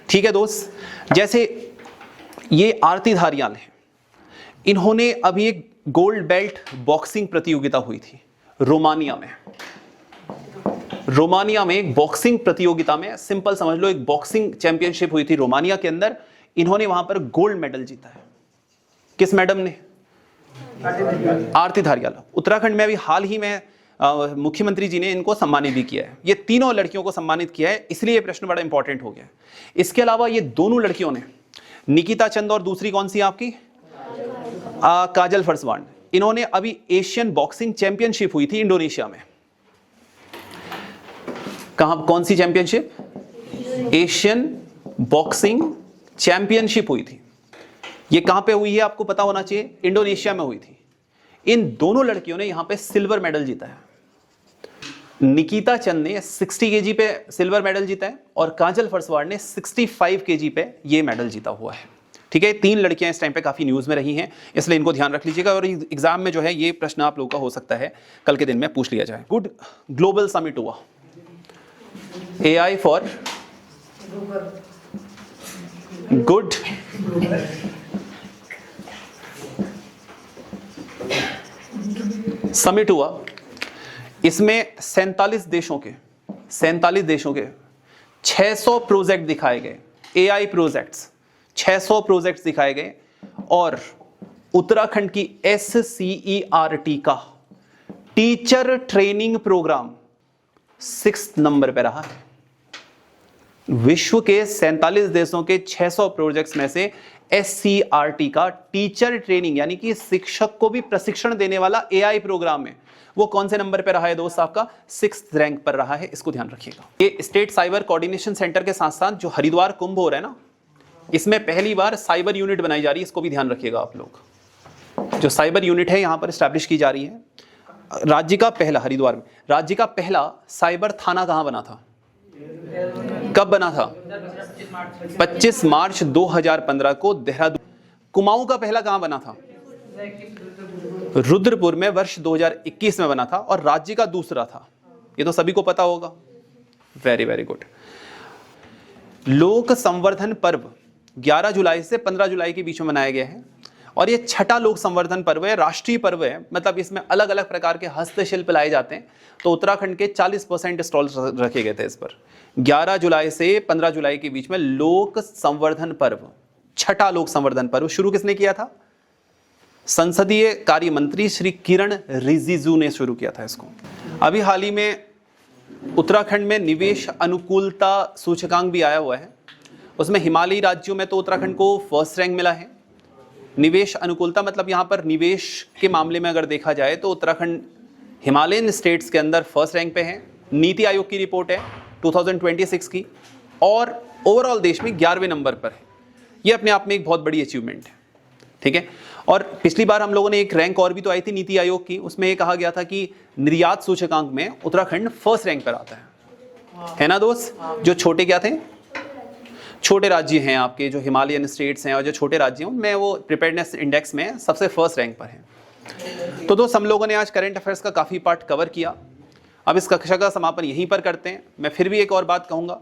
ठीक है दोस्त, जैसे ये आरती धारियाल है, इन्होंने अभी एक गोल्ड बेल्ट बॉक्सिंग प्रतियोगिता हुई थी रोमानिया में। रोमानिया में एक बॉक्सिंग प्रतियोगिता में, सिंपल समझ लो, एक बॉक्सिंग चैंपियनशिप हुई थी रोमानिया के अंदर। इन्होंने वहां पर गोल्ड मेडल जीता है। किस मैडम ने? आरती धारियाल। उत्तराखंड में अभी हाल ही में मुख्यमंत्री जी ने इनको सम्मानित भी किया है। ये तीनों लड़कियों को सम्मानित किया है, इसलिए ये प्रश्न बड़ा इंपॉर्टेंट हो गया है। इसके अलावा ये दोनों लड़कियों ने, निकिता चंद और दूसरी कौन सी आपकी? काजल फरसवाण, इन्होंने अभी एशियन बॉक्सिंग चैंपियनशिप हुई थी इंडोनेशिया में। कहां, कौन सी चैंपियनशिप? एशियन बॉक्सिंग चैंपियनशिप हुई थी। ये कहां पे हुई है आपको पता होना चाहिए? इंडोनेशिया में हुई थी। इन दोनों लड़कियों ने यहां पे सिल्वर मेडल जीता है। निकिता चंद ने 60 kg पे सिल्वर मेडल जीता है और काजल फरसवाण ने 65 kg पे ये मेडल जीता हुआ है। ठीक है, तीन लड़कियां इस टाइम पे काफी न्यूज में रही हैं, इसलिए इनको ध्यान रख लीजिएगा। और एग्जाम में जो है ये प्रश्न आप लोगों का हो सकता है कल के दिन में पूछ लिया जाए। गुड ग्लोबल समिट हुआ, AI फॉर गुड समिट हुआ। इसमें 47 देशों के 600 प्रोजेक्ट दिखाए गए, AI प्रोजेक्ट्स 600 प्रोजेक्ट्स दिखाए गए। और उत्तराखंड की SCERT का टीचर ट्रेनिंग प्रोग्राम 6 नंबर पे रहा है। विश्व के 47 देशों के 600 प्रोजेक्ट्स में से SCRT का टीचर ट्रेनिंग यानी कि शिक्षक को भी प्रशिक्षण देने वाला AI प्रोग्राम है, वो कौन से नंबर पे रहा है दोस्त? आपका 6th रैंक पर रहा है, इसको ध्यान रखिएगा। ये स्टेट साइबर कोऑर्डिनेशन सेंटर के साथ साथ जो हरिद्वार कुंभ हो रहा है ना, इसमें पहली बार साइबर यूनिट बनाई जा रही है, इसको भी ध्यान रखिएगा आप लोग। जो साइबर यूनिट है यहाँ पर स्टैब्लिश की जा रही है। राज्य का पहला, हरिद्वार में राज्य का पहला साइबर थाना कहाँ बना था? कब बना था? 25 मार्च 2015 को देहरादून। कुमाऊं का पहला कहां बना था? रुद्रपुर में वर्ष 2021 में बना था और राज्य का दूसरा था। ये तो सभी को पता होगा। Very very good. लोक संवर्धन पर्व 11 जुलाई से 15 जुलाई के बीच में मनाया गया है और ये छठा लोक संवर्धन पर्व है, राष्ट्रीय पर्व है। मतलब इसमें अलग अलग प्रकार के हस्तशिल्प लाए जाते हैं। तो उत्तराखंड के 40% स्टॉल रखे गए थे इस पर। 11 जुलाई से 15 जुलाई के बीच में लोक संवर्धन पर्व, छठा लोक संवर्धन पर्व शुरू किसने किया था? संसदीय कार्य मंत्री श्री किरण रिजिजू ने शुरू किया था इसको। अभी हाल ही में उत्तराखंड में निवेश अनुकूलता सूचकांक भी आया हुआ है। उसमें हिमालयी राज्यों में तो उत्तराखंड को फर्स्ट रैंक मिला है। निवेश अनुकूलता मतलब यहाँ पर निवेश के मामले में अगर देखा जाए तो उत्तराखंड हिमालयन स्टेट्स के अंदर फर्स्ट रैंक पे है। नीति आयोग की रिपोर्ट है 2026 की और ओवरऑल देश में 11वें नंबर पर है। ये अपने आप में एक बहुत बड़ी अचीवमेंट है, ठीक है। और पिछली बार हम लोगों ने एक रैंक और भी तो आई थी नीति आयोग की, उसमें ये कहा गया था कि निर्यात सूचकांक में उत्तराखंड फर्स्ट रैंक पर आता है ना दोस्त? जो छोटे क्या थे, छोटे राज्य हैं आपके, जो हिमालयन स्टेट्स हैं और जो छोटे राज्य हैं उनमें वो प्रिपेयर्डनेस इंडेक्स में सबसे फर्स्ट रैंक पर है। तो दोस्त हम लोगों ने आज करंट अफेयर्स का काफ़ी पार्ट कवर किया। अब इस कक्षा का समापन यहीं पर करते हैं। मैं फिर भी एक और बात कहूँगा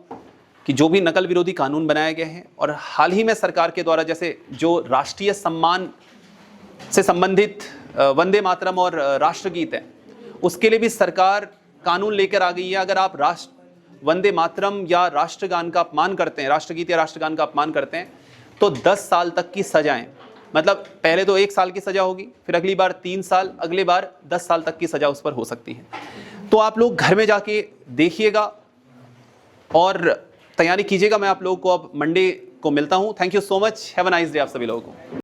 कि जो भी नकल विरोधी कानून बनाए गए हैं और हाल ही में सरकार के द्वारा जैसे जो राष्ट्रीय सम्मान से संबंधित वंदे मातरम और राष्ट्रगीत है, उसके लिए भी सरकार कानून लेकर आ गई है। अगर आप वंदे मातरम या राष्ट्रगान का अपमान करते हैं, राष्ट्रगीत या राष्ट्रगान का अपमान करते हैं, तो 10 साल तक की सजाएं, मतलब पहले तो 1 साल की सजा होगी, फिर अगली बार 3 साल, अगली बार 10 साल तक की सजा उस पर हो सकती है। तो आप लोग घर में जाके देखिएगा और तैयारी कीजिएगा। मैं आप लोगों को अब मंडे को मिलता हूं। Thank you so much. Have a nice day आप सभी लोगों को।